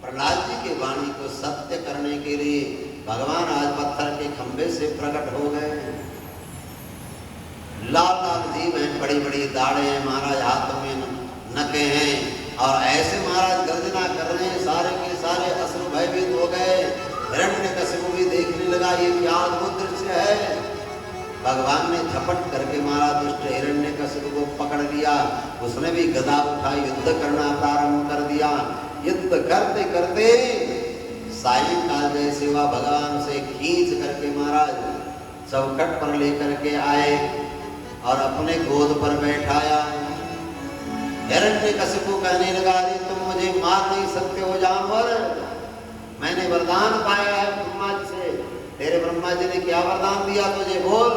प्रहलाद जी की वाणी को सत्य करने के लिए भगवान आज पत्थर के खंबे से प्रकट हो गए। लाल लाल जीव हैं, बड़ी बड़ी दाढ़े हैं महाराज, हाथों में नके हैं और ऐसे महाराज गर्जना कर रहे हैं, सारे के सारे असुर भयभीत हो गए। हिरण्यकशिपु भी देखने लगा, ये क्या अद्भुत दृश्य है। भगवान ने झपट करके महाराज दुष्ट हिरण्यकशिपु को पकड़ लिया। उसने भी गदा उठाई, युद्ध करना प्रारंभ कर दिया। युद्ध करते करते सायंकाल जैसे हुआ, भगवान से खींच करके महाराज चौखट पर लेकर के आए और अपने गोद पर बैठाया। हिरण्यकशिपु कहने लगा, अरे तुम मुझे मार नहीं सकते हो जानवर, मैंने वरदान पाया है ब्रह्मा जी से। तेरे ब्रह्मा जी ने क्या वरदान दिया तुझे, बोल।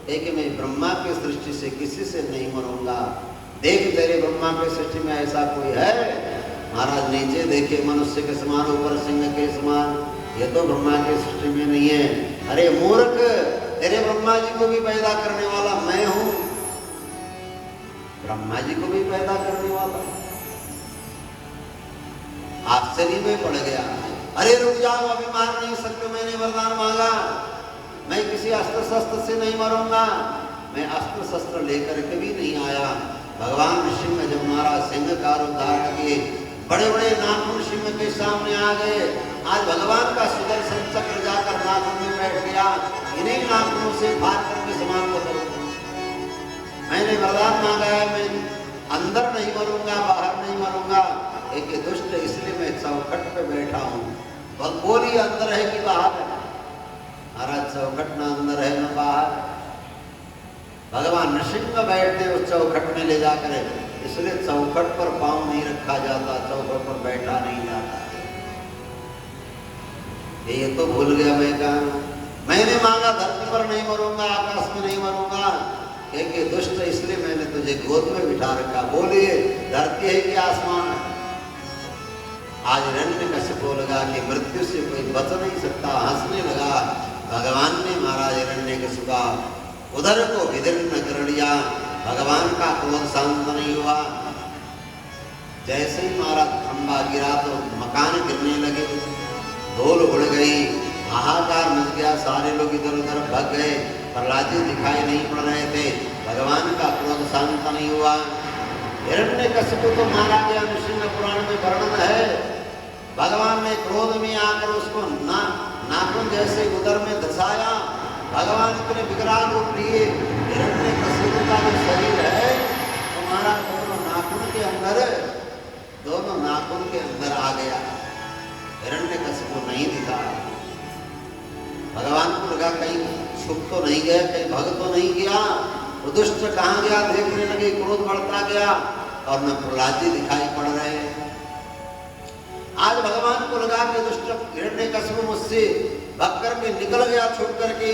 लेकिन मैं ब्रह्मा की सृष्टि से किसी से नहीं मरूंगा। देख तेरे ब्रह्मा की सृष्टि में ऐसा कोई है? महाराज नीचे देखे, मनुष्य के समान, ऊपर सिंह के समान, ये तो ब्रह्मा की सृष्टि में नहीं है। अरे मूर्ख, तेरे ब्रह्मा जी को भी पैदा करने वाला मैं हूं, ब्रह्मा जी को भी पैदा करने वाला। आश्चर्य में पड़ गया। अरे रुक जाओ, अभी मार नहीं सकते, मैंने वरदान मांगा, मैं किसी अस्त्र शस्त्र से नहीं मरूंगा। मैं अस्त्र शस्त्र लेकर के भी नहीं आया। भगवान नृसिंह जब महाराज सिंह का रूप धारण किए, बड़े बड़े नाखून सिंह के सामने आ गए। आज भगवान का सुदर्शन चक्र जाकर नाखून में बैठ गया। इन्हीं नाखूनों से फाड़ करके समान को करूंगा। मैंने वरदान मांगा है, मैं अंदर नहीं मरूंगा, बाहर नहीं मरूंगा। एक दुष्ट इसलिए मैं चौखट पे बैठा हूँ। वह बोली अंदर है कि बाहर है? महाराज चौखट ना अंदर है ना बाहर। भगवान नृसिंह बैठते उस चौखट में ले जाकर, इसलिए चौखट पर पांव नहीं रखा जाता, चौखट पर बैठा नहीं जाता। ये तो भूल गया मैं कहा, मैंने मांगा धरती पर नहीं मरूंगा, आकाश में नहीं मरूंगा। कि दुष्ट इसलिए मैंने तुझे गोद में बिठा रखा। बोलिए धरती है कि आसमान है? आज हिरण्यकशिपु लगा कि मृत्यु से कोई बच नहीं सकता, हंसने लगा। भगवान ने महाराज हिरण्यकशिपु का उदर को विदीर्ण कर लिया। भगवान का क्रोध शांत नहीं हुआ। जैसे ही महाराज खंबा गिरा तो मकान गिरने लगे, धूल उड़ गई, हाहाकार मच गया, सारे लोग इधर उधर भाग गए। प्रहलाद जी दिखाई नहीं पड़ रहे थे। भगवान का क्रोध शांत नहीं हुआ। हिरण्यकशिपु को मारा गया, नृसिंह पुराण में वर्णन है। भगवान ने क्रोध में आकर उसको नाखून जैसे उदर में धसाया। भगवान इतने विकराल रूप लिए, हिरण्यकशिपु का जो शरीर है तुम्हारा दोनों नाखून के अंदर आ गया। हिरण्यकशिपु नहीं दिखा। भगवान को लगा कहीं छुप तो नहीं गया, कहीं भग तो नहीं गया। वो दुष्ट कहाँ गया देखने लगे, क्रोध बढ़ता गया और न प्रहलाद जी दिखाई पड़ रहे हैं। आज भगवान को लगा कि दुष्ट हिरण्यकशिपु मुझसे भग करके निकल गया, छुप करके।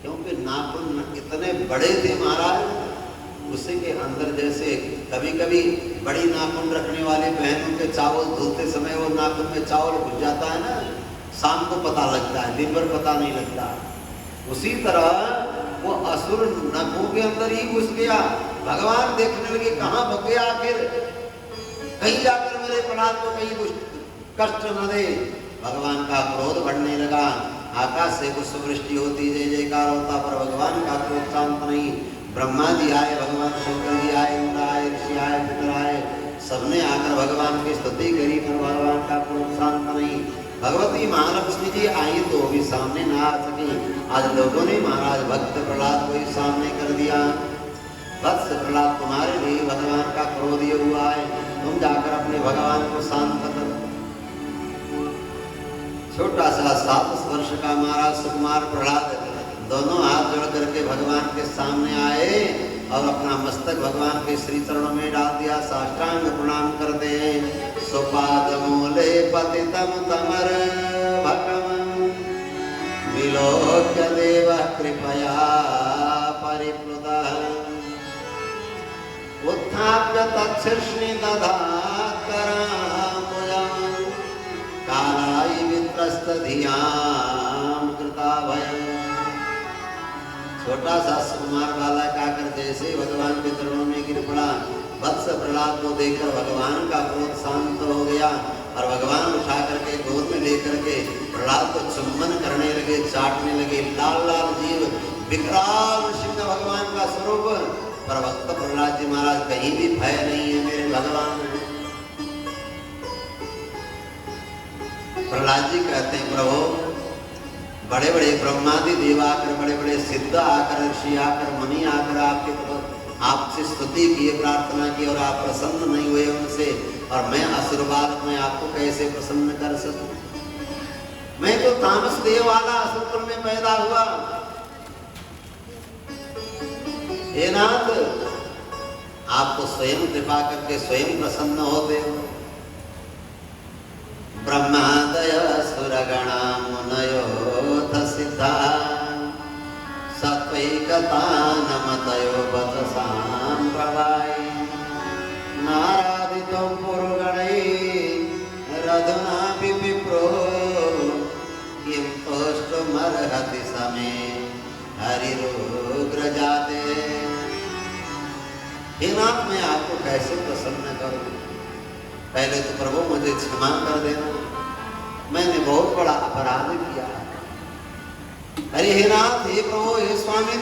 क्योंकि नाखून इतने बड़े थे महाराज, उसी के अंदर जैसे कभी कभी बड़ी नाखून रखने वाले बहनों के चावल धुलते समय वो नाखून में चावल घुस जाता है ना, शाम को पता लगता है, दिन भर पता नहीं लगता। उसी तरह वो असुर नखों के अंदर ही घुस गया। भगवान देखने लगे कहाँ भग गया आखिर, कहीं जाकर मेरे प्रहलाद को कहीं कुछ कष्ट न दे। भगवान का क्रोध बढ़ने लगा, आकाश से पुष्पवृष्टि होती, जय जयकार होता, पर भगवान का क्रोध शांत नहीं। ब्रह्मा जी आए, भगवान शंकर जी आए, इंद्र आए, ऋषि आए, पितर आए, सबने आकर भगवान की स्तुति करी, पर भगवान का क्रोध शांत नहीं। भगवती महालक्ष्मी जी आई तो भी सामने ना आ सकी। आज लोगों ने महाराज भक्त प्रहलाद को ही सामने कर दिया। वत्स प्रहलाद, तुम्हारे लिए भगवान का क्रोध ये हुआ है, तुम जाकर अपने भगवान को शांत करो। छोटा सा 7 वर्ष का महाराज सुकुमार प्रहलाद दोनों हाथ जोड़ करके भगवान के सामने आए और अपना मस्तक भगवान के श्री चरणों में डाल दिया, साष्टांग प्रणाम करते हैं। सुपाद मूले पतितम तमर भगवं विलोक्य देव कृपया परिप्लुतः उत्थाप्य तच्छृष्णि दधात् कराम्बुजं कालाय वित्रस्त धियां कृताभयम्। छोटा सा सुकुमार बालक आकर जैसे भगवान के चरणों में गिर पड़ा, वत्स प्रहलाद को देखकर भगवान का क्रोध शांत हो गया और भगवान उठा करके गोद में लेकर के प्रहलाद को चुम्बन करने लगे, चाटने लगे। लाल लाल जीव, विकराल सिंह भगवान का स्वरूप, पर भक्त प्रहलाद जी महाराज कहीं भी भय नहीं है मेरे भगवान। प्रहलाद जी कहते हैं, प्रभु बड़े बड़े ब्रह्मादि देव आकर, बड़े बड़े सिद्ध आकर, ऋषि आकर, मुनि आकर आपसे स्तुति की, प्रार्थना की और आप प्रसन्न नहीं हुए उनसे, और मैं असुर बालक, मैं आपको कैसे प्रसन्न कर सकूं? मैं तो तामस देव वाला असुर कुल में पैदा हुआ। हे नाथ, आप तो स्वयं कृपा करके स्वयं प्रसन्न होते हो। ब्रह्मादय सुरगणा मुनयोऽथ सिद्धा सात्वैकतानमतयो वचसां प्रवाहि नारादितो पुरुगणैः रघुनापि विप्रो किं तोष्टुमर्हति समे हरिरुग्रजाते। हे नाथ, मैं आपको कैसे प्रसन्न करूं? पहले तो प्रभु मुझे क्षमा कर देना, मैंने बहुत बड़ा अपराध किया। अरे हे नाथ, हे प्रभु, हे स्वामी,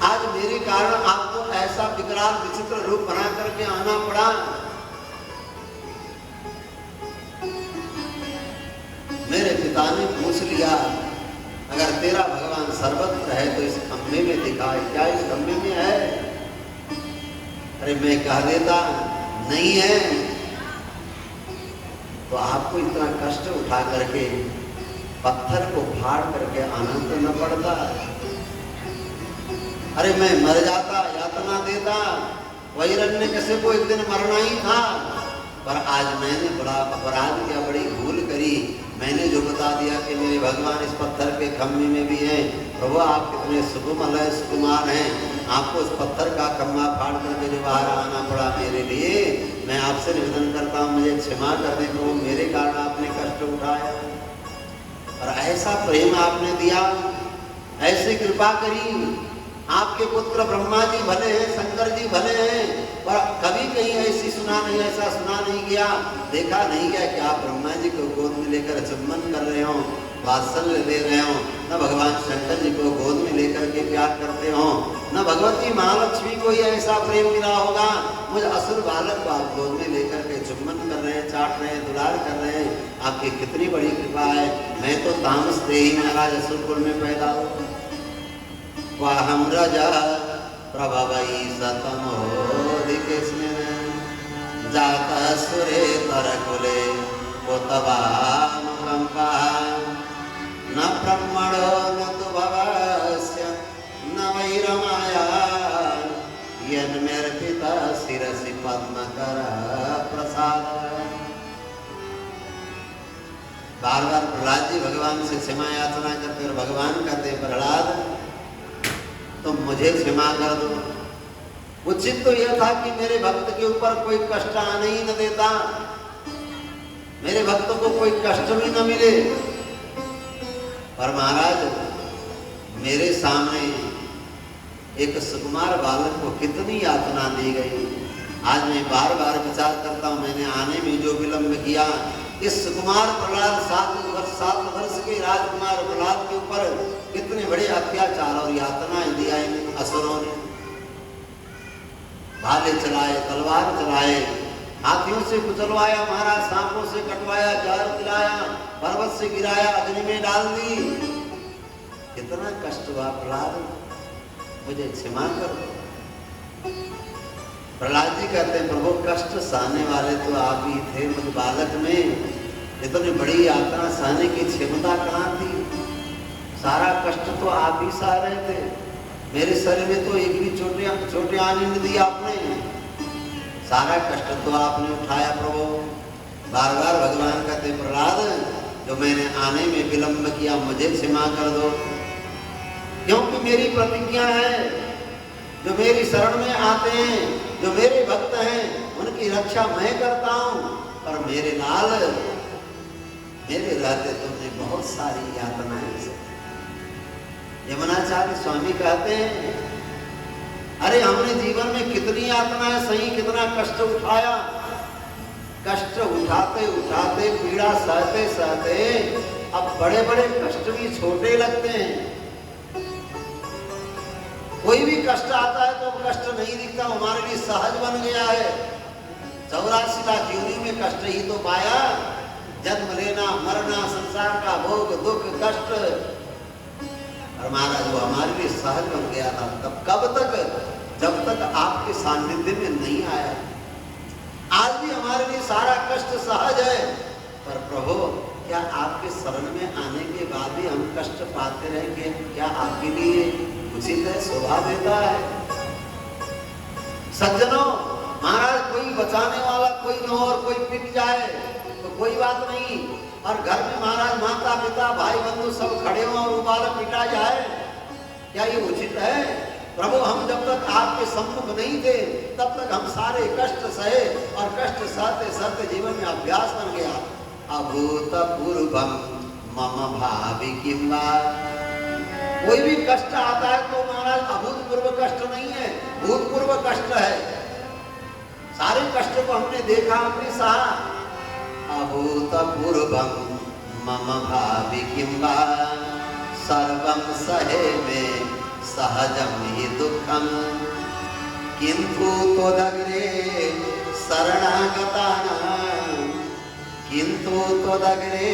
आज मेरे कारण आपको ऐसा विकराल विचित्र रूप बना करके आना पड़ा। मेरे पिता ने पूछ लिया, अगर तेरा भगवान सर्वत्र है तो इस खम्भे में दिखा, क्या इस खम्भे में है? अरे मैं कह देता नहीं है, तो आपको इतना कष्ट उठा करके पत्थर को फाड़ करके आनंद न पड़ता। अरे मैं मर जाता, यातना देता, हिरण्यकशिपु को एक दिन मरना ही था, पर आज मैंने बड़ा अपराध किया, बड़ी भूल करी। मैंने जो बता दिया कि मेरे भगवान इस पत्थर के खम्भे में भी हैं। प्रभु आप कितने सुकुमार हैं, सुकुमार हैं, आपको इस पत्थर का खम्भा फाड़ करके जो बाहर आना पड़ा मेरे लिए। मैं आपसे निवेदन करता हूँ, मुझे क्षमा कर दें प्रभु, मेरे कारण आपने कष्ट उठाया और ऐसा प्रेम आपने दिया, ऐसी कृपा करी। आपके पुत्र ब्रह्मा जी भले हैं, शंकर जी भले हैं, पर कभी कहीं ऐसी सुना नहीं, ऐसा सुना नहीं गया, देखा नहीं गया कि आप ब्रह्मा जी को गोद में लेकर चुम्बन कर रहे हो, वात्सल्य दे रहे हो, न भगवान शंकर जी को गोद में लेकर के प्यार करते हो, न भगवती महालक्ष्मी को ही ऐसा प्रेम मिला होगा। मुझे असुर बालक को आप गोद में लेकर के चुम्बन कर रहे हैं, चाट रहे हैं, दुलार कर रहे हैं, आपकी कितनी बड़ी कृपा है। मैं तो तामस देही महाराज असुर कुल में पैदा हुआ। वाहम रजा प्रभवई सतमोदिकेस्मिन् जाता सुरे तरकुले कोतवानुकंपा न ब्रह्मणो न तु भवस्य न वैरमाया यन्मेर्पिता शिरसि पद्मकर प्रसाद। बार बार प्रहलाद जी भगवान से क्षमा याचना करते और भगवान कहते प्रहलाद तुम मुझे क्षमा कर दो। उचित तो यह था कि मेरे भक्त के ऊपर कोई कष्ट आने ही न देता, मेरे भक्त को कोई कष्ट भी न मिले। पर महाराज मेरे सामने एक सुकुमार बालक को कितनी यातना दी गई। आज मैं बार बार विचार करता हूँ मैंने आने में जो विलंब किया। इस सुकुमार प्रहलाद 7 वर्ष के राजकुमार प्रहलाद के ऊपर कितने बड़े अत्याचार और यातनाएं दिया इन असुरों ने। भाले चलाए, तलवार चलाए, हाथियों से कुचलवाया, महाराज सांपों से कटवाया, जहर पिलाया, पर्वत से गिराया, अग्नि में डाल दी। कितना कष्ट हुआ प्रहलाद, मुझे क्षमा कर। प्रहलाद जी कहते हैं प्रभु कष्ट सहने वाले तो आप ही थे, मुझ बालक में इतनी बड़ी यातना सहने की क्षमता कहाँ थी। सारा कष्ट तो आप ही सह रहे थे, मेरे शरीर में तो एक भी चोटें आने नहीं दी आपने। सारा कष्ट तो आपने उठाया प्रभु। बार बार भगवान कहते प्रहलाद जो मैंने आने में विलंब किया मुझे क्षमा कर दो, क्योंकि मेरी प्रतिज्ञा है जो मेरी शरण में आते हैं, जो मेरे भक्त हैं, उनकी रक्षा मैं करता हूं। और मेरे लाल मेरे रहते तुमने बहुत सारी यातनाएं सही। यमुनाचार्य स्वामी कहते हैं अरे हमने जीवन में कितनी यातनाएं सही, कितना कष्ट उठाया। कष्ट उठाते उठाते, पीड़ा सहते सहते अब बड़े बड़े कष्ट भी छोटे लगते हैं। कोई भी कष्ट आता है तो कष्ट नहीं दिखता, हमारे लिए सहज बन गया है। 84 लाख योनि में कष्ट ही तो पाया, जन्म लेना, मरना, संसार का भोग, दुख, कष्ट। और महाराज वो हमारे लिए सहज बन गया था। तब कब तक? जब तक आपके सानिध्य में नहीं आया। आज भी हमारे लिए सारा कष्ट सहज है, पर प्रभु क्या आपके शरण में आने के बाद भी हम कष्ट पाते रहेंगे? क्या आपके लिए उचित है, शोभा देता है? सज्जनों, महाराज कोई बचाने वाला कोई न हो और कोई पिट जाए तो कोई बात नहीं, और घर में महाराज माता पिता भाई बंधु सब खड़े हो और वो बालक पिटा जाए, क्या ये उचित है? प्रभु हम जब तक आपके सम्मुख नहीं थे तब तक हम सारे कष्ट सहे, और कष्ट सहते सहते जीवन में अभ्यास बन गया। अभूतपूर्वम मम भावी किम वा। कोई भी कष्ट आता है तो महाराज अभूतपूर्व कष्ट नहीं है, भूतपूर्व कष्ट है। सारे कष्ट को हमने देखा, हमने सहा। अभूतपूर्वम मम भावी किम वा सर्वं सहे में सहजम हि दुःखम किंतु त्वदग्रे शरणागतानां किंतु त्वदग्रे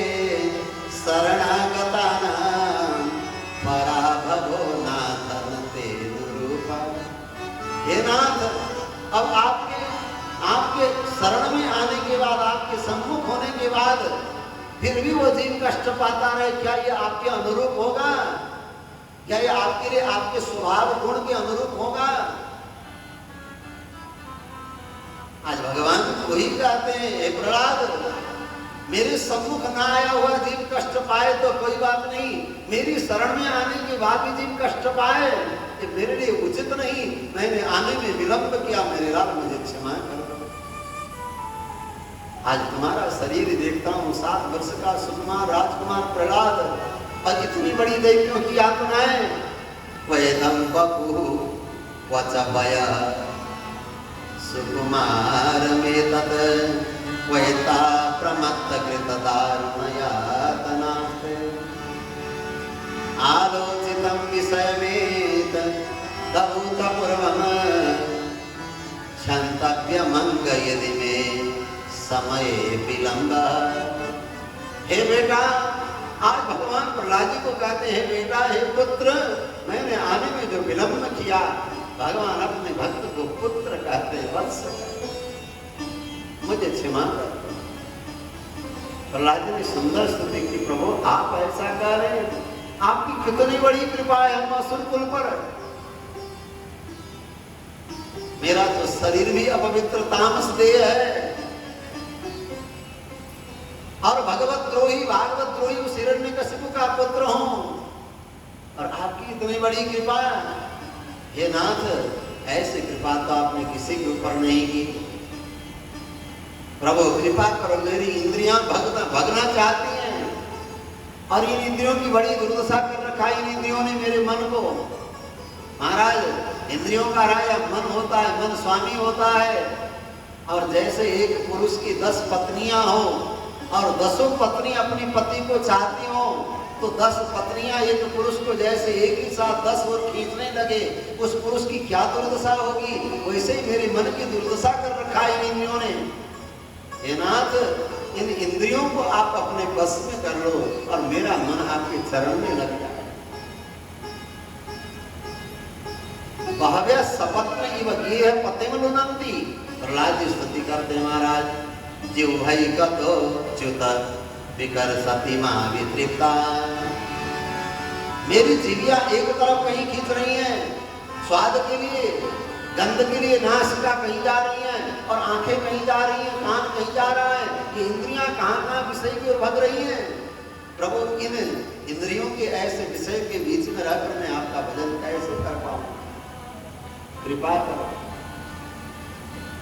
शरणागतानां पराभवो नाथन ते दुरूपा। हे नाथ, अब आपके शरण में आने के बाद, आपके सम्मुख होने के बाद फिर भी वो जीव कष्ट पाता रहे, क्या ये आपके अनुरूप होगा? क्या ये आपके लिए आपके स्वभाव गुण के अनुरूप होगा? आज भगवान वही कहते हैं, हे प्रहलाद, मेरे सम्मुख ना आया हुआ जीव कष्ट पाए तो कोई बात नहीं, मेरी शरण में आने के बाद भी जीव कष्ट पाए ये मेरे लिए उचित नहीं। मैंने आने में विलंब किया, मेरे लाल मुझे क्षमा कर। आज तुम्हारा शरीर देखता हूँ, 7 वर्ष का सुकुमार राजकुमार प्रहलाद, और इतनी बड़ी दैत्यों की यातनाएं। वैदम बपु वचवय सुकुमार में तद वैता प्रमत्त कृत दारुणयातनात् आलोचितं विषयमेत तभूतपूर्वम् क्षन्तव्यमंग यदि मे समय विलंब। हे बेटा, आज भगवान प्रहलाद जी को कहते हैं बेटा, हे पुत्र, मैंने आने में जो विलंब किया, भगवान अपने भक्त को पुत्र कहते हैं, वत्स, मुझे क्षमा कर। प्रहलाद जी ने सुंदर स्तुति की, प्रभु आप ऐसा कह रहे हैं, आपकी कितनी बड़ी कृपा है हम असुर कुल पर। मेरा तो शरीर भी अपवित्र तामस देह है, और भगवत द्रोही द्रोही, भागवत द्रोही उस हिरण्यकशिपु का पुत्र हूं, और आपकी इतनी बड़ी कृपा। हे नाथ, ऐसी कृपा तो आपने किसी के ऊपर नहीं की। प्रभु कृपा करो, मेरी इंद्रियां भगना चाहती हैं, और इन इंद्रियों की बड़ी दुर्दशा कर रखा है इन इंद्रियों ने मेरे मन को। महाराज, इंद्रियों का राजा मन होता है, मन स्वामी होता है। और जैसे एक पुरुष की 10 पत्नियां हो और 10 पत्नी अपनी पति को चाहती हो, तो 10 पत्नियां एक पुरुष को जैसे एक ही साथ 10 और खींचने लगे, उस पुरुष की क्या दुर्दशा होगी। वैसे ही मेरे मन की दुर्दशा कर रखा है इन इंद्रियों ने। हे नाथ, इन इंद्रियों को आप अपने बस में कर लो और मेरा मन आपके चरण में लग जाए। बहव्य सपत्न इव गेह पतिम लुनंती। प्रहलाद जी स्तुति करते महाराज, जीव भई कतो च्युत विकर सती महावितृप्ता। मेरी जीविया एक तरफ कहीं खींच रही है स्वाद के लिए, गंध के लिए, नासिका कहीं जा रही है और आंखें कहीं जा रही हैं, कान कहीं जा रहा है, ये इंद्रियां कहाँ विषय की ओर भग रही हैं। प्रभु, इन इंद्रियों के ऐसे विषय के बीच में रहकर मैं आपका भजन कैसे कर पाऊं, कृपा करो।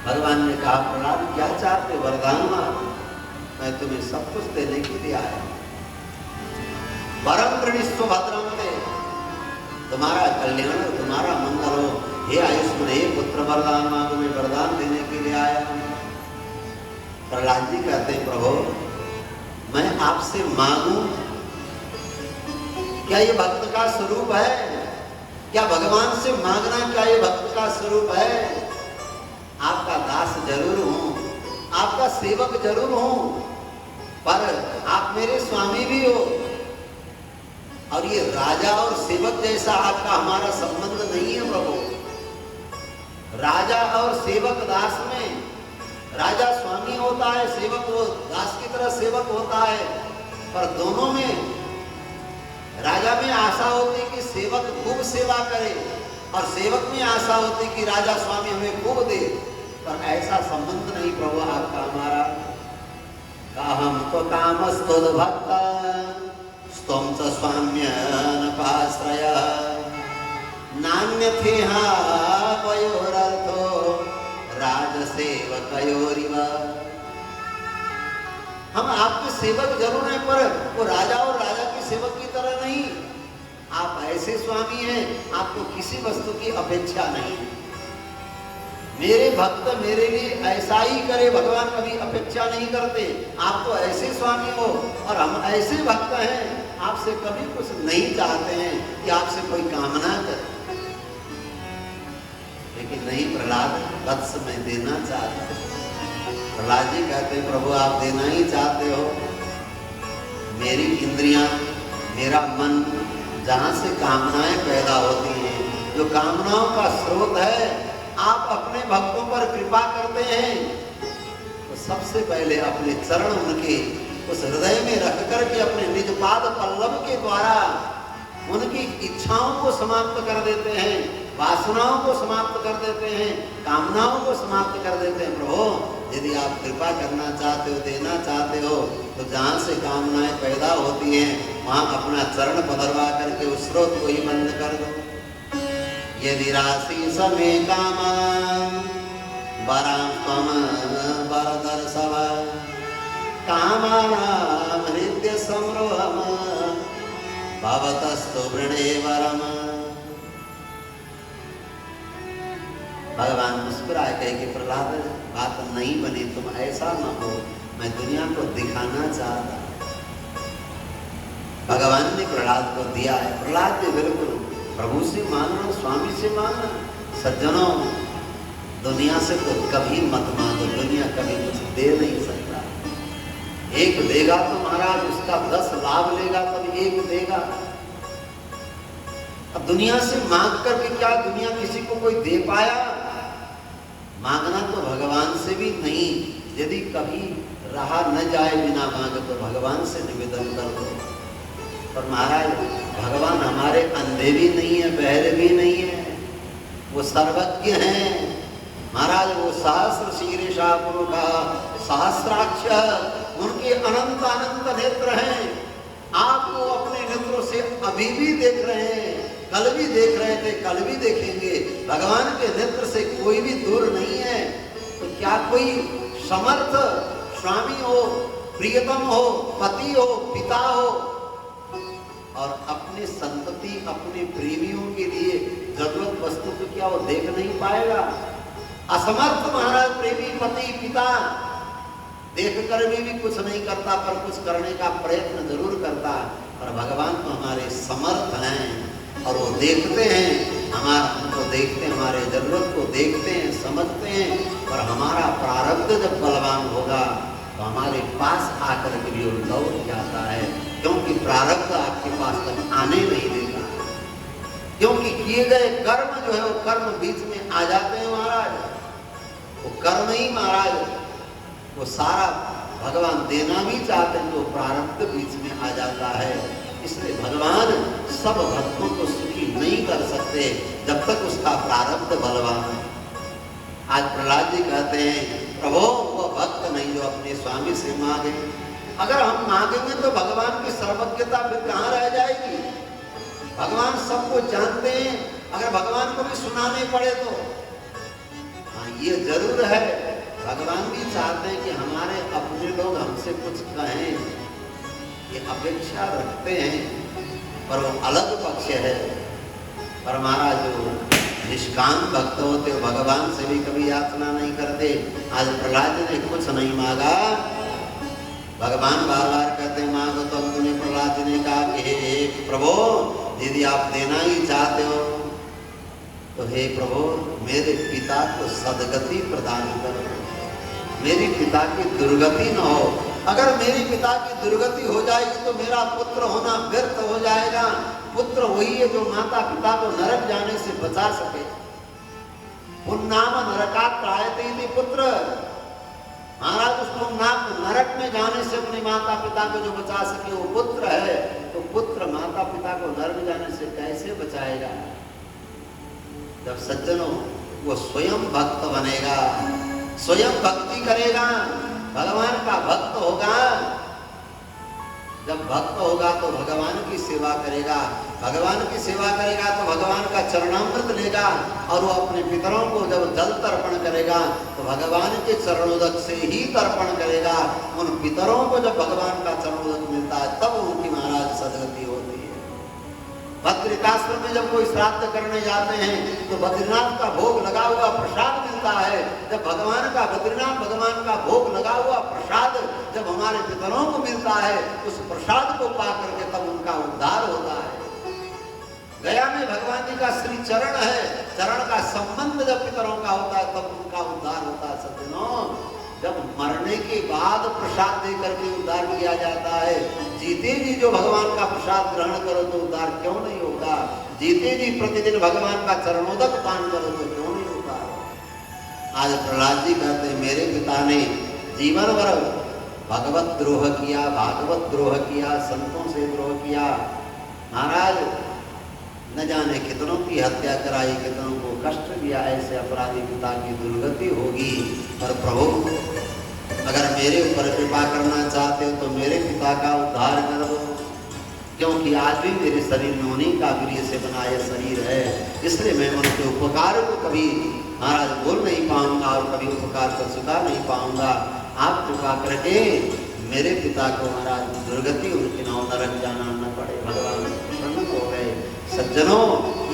भगवान ने कहा, प्रहलाद क्या चाहते वरदान मांग, मैं तुम्हें सब कुछ देने के लिए आया। वरम प्रणिस्व भद्रम ते, तुम्हारा कल्याण, तुम्हारा मंगल हो। हे आयुष्मान, हे पुत्र वरदान मांगो, मैं वरदान देने के लिए आया हूं। प्रहलाद जी कहते हैं, प्रभु मैं आपसे मांगू, क्या ये भक्त का स्वरूप है? क्या भगवान से मांगना क्या ये भक्त का स्वरूप है? आपका दास जरूर हूं, आपका सेवक जरूर हूं, पर आप मेरे स्वामी भी हो। और ये राजा और सेवक जैसा आपका हमारा संबंध नहीं है प्रभु। राजा और सेवक दास में राजा स्वामी होता है, सेवक वो दास की तरह सेवक होता है, पर दोनों में राजा में आशा होती कि सेवक खूब सेवा करे, और सेवक में आशा होती कि राजा स्वामी हमें खूब दे, पर ऐसा संबंध नहीं प्रभु आपका हमारा। हम तो कामस्तुद भक्त स्तोम च स्वाम्यनपाश्रय नान्यथेहा वयोरर्थो राजसेवकयोरिव। हम आपके सेवक जरूर हैं, पर वो राजा और राजा के सेवक की तरह नहीं। आप ऐसे स्वामी हैं, आपको किसी वस्तु की अपेक्षा नहीं। मेरे भक्त मेरे लिए ऐसा ही करे, भगवान कभी अपेक्षा नहीं करते। आप तो ऐसे स्वामी हो और हम ऐसे भक्त हैं, आपसे कभी कुछ नहीं चाहते हैं कि आपसे कोई कामना करे। लेकिन नहीं प्रहलाद, वत्स मैं देना चाहता हूं। प्रहलाद जी कहते हैं, प्रभु आप देना ही चाहते हो। मेरी इंद्रियां, मेरा मन, जहां से कामनाएं पैदा होती हैं, जो कामनाओं का स्रोत है, आप अपने भक्तों पर कृपा करते हैं, तो सबसे पहले अपने चरण उनके उस हृदय में रख करके अपने निज पाद पल्लव के द्वारा उनकी इच्छाओं को समाप्त कर देते हैं, वासनाओं को समाप्त कर देते हैं, कामनाओं को समाप्त कर देते हैं। प्रभु यदि आप कृपा करना चाहते हो, देना चाहते हो, तो जहाँ से कामनाएं पैदा होती हैं वहाँ अपना चरण पधरवा करके उस स्रोत को ही बंद कर दो। यदि राशि समे कामान वरां त्वं वरदर्शव कामानां हृदय संरोहम भवतस्तु वृणे वरम। भगवान मुस्कुराए कहे कि प्रहलाद बात नहीं बनी, तुम ऐसा न हो, मैं दुनिया को दिखाना चाहता। भगवान ने प्रहलाद को दिया है। प्रहलाद ने बिल्कुल प्रभु से मांगना, स्वामी से मांगना। सज्जनों, दुनिया से तो कभी मत मांगो, दुनिया कभी कुछ दे नहीं सकता। एक देगा तो महाराज उसका 10 लाभ लेगा, तब एक देगा। अब दुनिया से मांग करके क्या दुनिया किसी को कोई दे पाया? मांगना तो भगवान से भी नहीं। यदि कभी रहा न जाए बिना मांगे तो भगवान से निवेदन कर दो। पर महाराज भगवान हमारे अंधे भी नहीं है, बहरे भी नहीं है, वो सर्वज्ञ हैं। महाराज वो सहस्र शीर्षा पुरुषा सहस्राक्ष, उनके अनंत अनंत नेत्र हैं। आप वो अपने नेत्रों से अभी भी देख रहे हैं, कल भी देख रहे थे, कल भी देखेंगे। भगवान के नेत्र से कोई भी दूर नहीं है। तो क्या कोई समर्थ स्वामी हो, प्रियतम हो, पति हो, पिता हो और अपनी संतति, अपने प्रेमियों के लिए जरूरत वस्तु को क्या वो देख नहीं पाएगा? असमर्थ महाराज प्रेमी पति पिता देख कर भी कुछ नहीं करता, पर कुछ करने का प्रयत्न जरूर करता। पर भगवान तो हमारे समर्थ हैं और वो देखते हैं, हमको देखते हैं, हमारे जरूरत को देखते हैं, समझते हैं। और हमारा प्रारब्ध जब बलवान होगा तो हमारे पास आकर के भी वो लौट जाता है, क्योंकि प्रारब्ध आपके पास तक आने नहीं देता। क्योंकि किए गए कर्म जो है वो कर्म बीच में आ जाते हैं महाराज। वो कर्म ही महाराज वो सारा भगवान देना भी चाहते हैं तो प्रारब्ध बीच में आ जाता है। इसलिए भगवान सब भक्तों को सुखी नहीं कर सकते जब तक उसका प्रारब्ध बलवान है। आज प्रहलाद जी कहते हैं प्रभु वो भक्त नहीं जो अपने स्वामी से मांगे। अगर हम मांगेंगे तो भगवान की सर्वज्ञता फिर कहाँ रह जाएगी? भगवान सबको जानते हैं। अगर भगवान को भी सुनाने पड़े तो हाँ ये जरूर है, भगवान भी चाहते हैं कि हमारे अपने लोग हमसे कुछ कहें, ये अपेक्षा रखते हैं। पर वो अलग पक्ष है। पर हमारा जो निष्काम भक्त होते भगवान से भी कभी याचना नहीं करते। आज प्रहलाद जी ने कुछ नहीं मांगा, भगवान बार बार कहते मांगो तो अंत प्रहलाद जी ने कहा कि हे प्रभु यदि आप देना ही चाहते हो तो हे प्रभु मेरे पिता को सदगति प्रदान करो, मेरी पिता की दुर्गति न हो। अगर मेरी पिता की दुर्गति हो जाएगी तो मेरा पुत्र होना व्यर्थ हो जाएगा। पुत्र वही है जो माता पिता को नरक जाने से बचा सके। पुन्नाम नरकात् त्रायते इति पुत्र, महाराज उसको नरक में जाने से अपने माता पिता को जो बचा सके वो पुत्र है। तो पुत्र माता पिता को नरक जाने से कैसे बचाएगा? जब सज्जनों वो स्वयं भक्त बनेगा, स्वयं भक्ति करेगा, भगवान का भक्त होगा। जब भक्त होगा तो भगवान की सेवा करेगा, भगवान की सेवा करेगा तो भगवान का चरणामृत लेगा। और वो अपने पितरों को जब जल तर्पण करेगा तो भगवान के चरणोदक से ही तर्पण करेगा। उन पितरों को जब भगवान का चरणोदक मिलता है तब उनकी महाराज सदगति होती है। बद्रिकाश्रम में जब कोई श्राद्ध करने जाते हैं तो बद्रीनाथ का भोग लगा हुआ प्रसाद मिलता है। जब भगवान का बद्रीनाथ भगवान का भोग लगा हुआ प्रसाद जब हमारे पितरों को मिलता है उस प्रसाद को पा करके तब उनका उद्धार होता है। गया में भगवान जी का श्री चरण है, चरण का संबंध जब पितरों का होता है तब उनका उद्धार होता है। सज्जनों जब मरने के बाद प्रसाद दे करके उद्धार किया जाता है, जीते जी जो भगवान का प्रसाद ग्रहण करो तो उद्धार क्यों नहीं होगा? जीते जी प्रतिदिन भगवान का चरणोदक पान करो तो क्यों नहीं होगा? आज प्रहलाद जी कहते हैं मेरे पिता ने जीवन भर भगवत द्रोह किया, भागवत द्रोह किया, संतों से द्रोह किया। महाराज न जाने कितनों की हत्या कराई, कितनों को कष्ट दिया। ऐसे अपराधी पिता की दुर्गति होगी। पर प्रभु अगर मेरे ऊपर कृपा करना चाहते हो तो मेरे पिता का उद्धार कर दो, क्योंकि आज भी मेरे शरीर में उन्हीं का वीर्य से बना यह शरीर है। इसलिए मैं उनके उपकार को कभी महाराज बोल नहीं पाऊंगा और कभी उपकार को चुका नहीं पाऊंगा। आप कृपा करके मेरे पिता को महाराज दुर्गति उनके नाम नरक जाना न पड़े। भगवान प्रसन्न हो गए। सज्जनों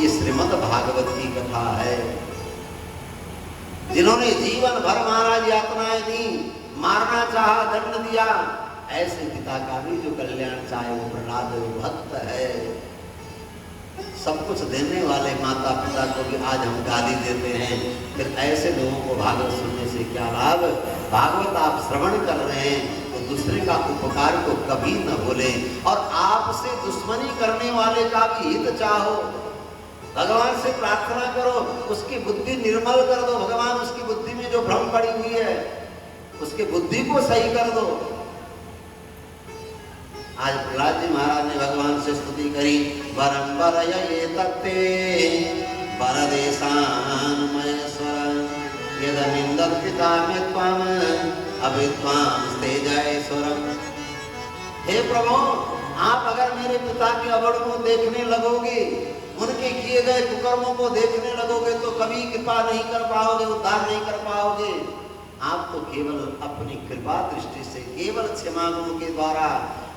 ये श्रीमद् भागवत की कथा है। जिन्होंने जीवन भर महाराज यातनाएं दी, मारना चाहा, दंड दिया, ऐसे पिता का भी जो कल्याण चाहे वो प्रहलाद भक्त है। सब कुछ देने वाले माता पिता को भी आज हम गाली देते हैं, फिर ऐसे लोगों को भागवत सुनने से क्या लाभ? भागवत आप श्रवण कर रहे हैं तो दूसरे का उपकार को कभी न भूलें और आपसे दुश्मनी करने वाले का भी हित चाहो। भगवान से प्रार्थना करो, उसकी बुद्धि निर्मल कर दो। भगवान उसकी बुद्धि में जो भ्रम पड़ी हुई है उसकी बुद्धि को सही कर दो। आज प्रहलाद जी महाराज ने भगवान से स्तुति करी। वरंबर ये तत्ते परदेशान महेश्वर यद विदत्पिता में त्वाम अभित्वाम तेजयेश्वरम। हे प्रभु, आप अगर मेरे पिता के अवड़ को देखने लगोगे, उनके किए गए कुकर्मों को देखने लगोगे, तो कभी कृपा नहीं कर पाओगे, उद्धार नहीं कर पाओगे। आप तो केवल अपनी कृपा दृष्टि से, केवल क्षमा गुण के द्वारा,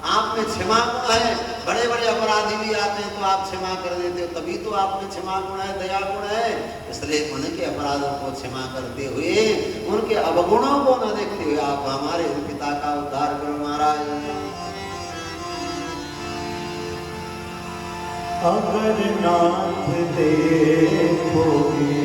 आप में क्षमा गुण है। बड़े बड़े अपराधी भी आते हैं तो आप क्षमा कर देते हो, तभी तो आप में क्षमा गुण है, दया गुण है। इसलिए उनके अपराधों को क्षमा करते हुए, उनके अवगुणों को न देखते हुए आप हमारे पिता का उद्धार करो महाराज। अगर नाथ देखोगे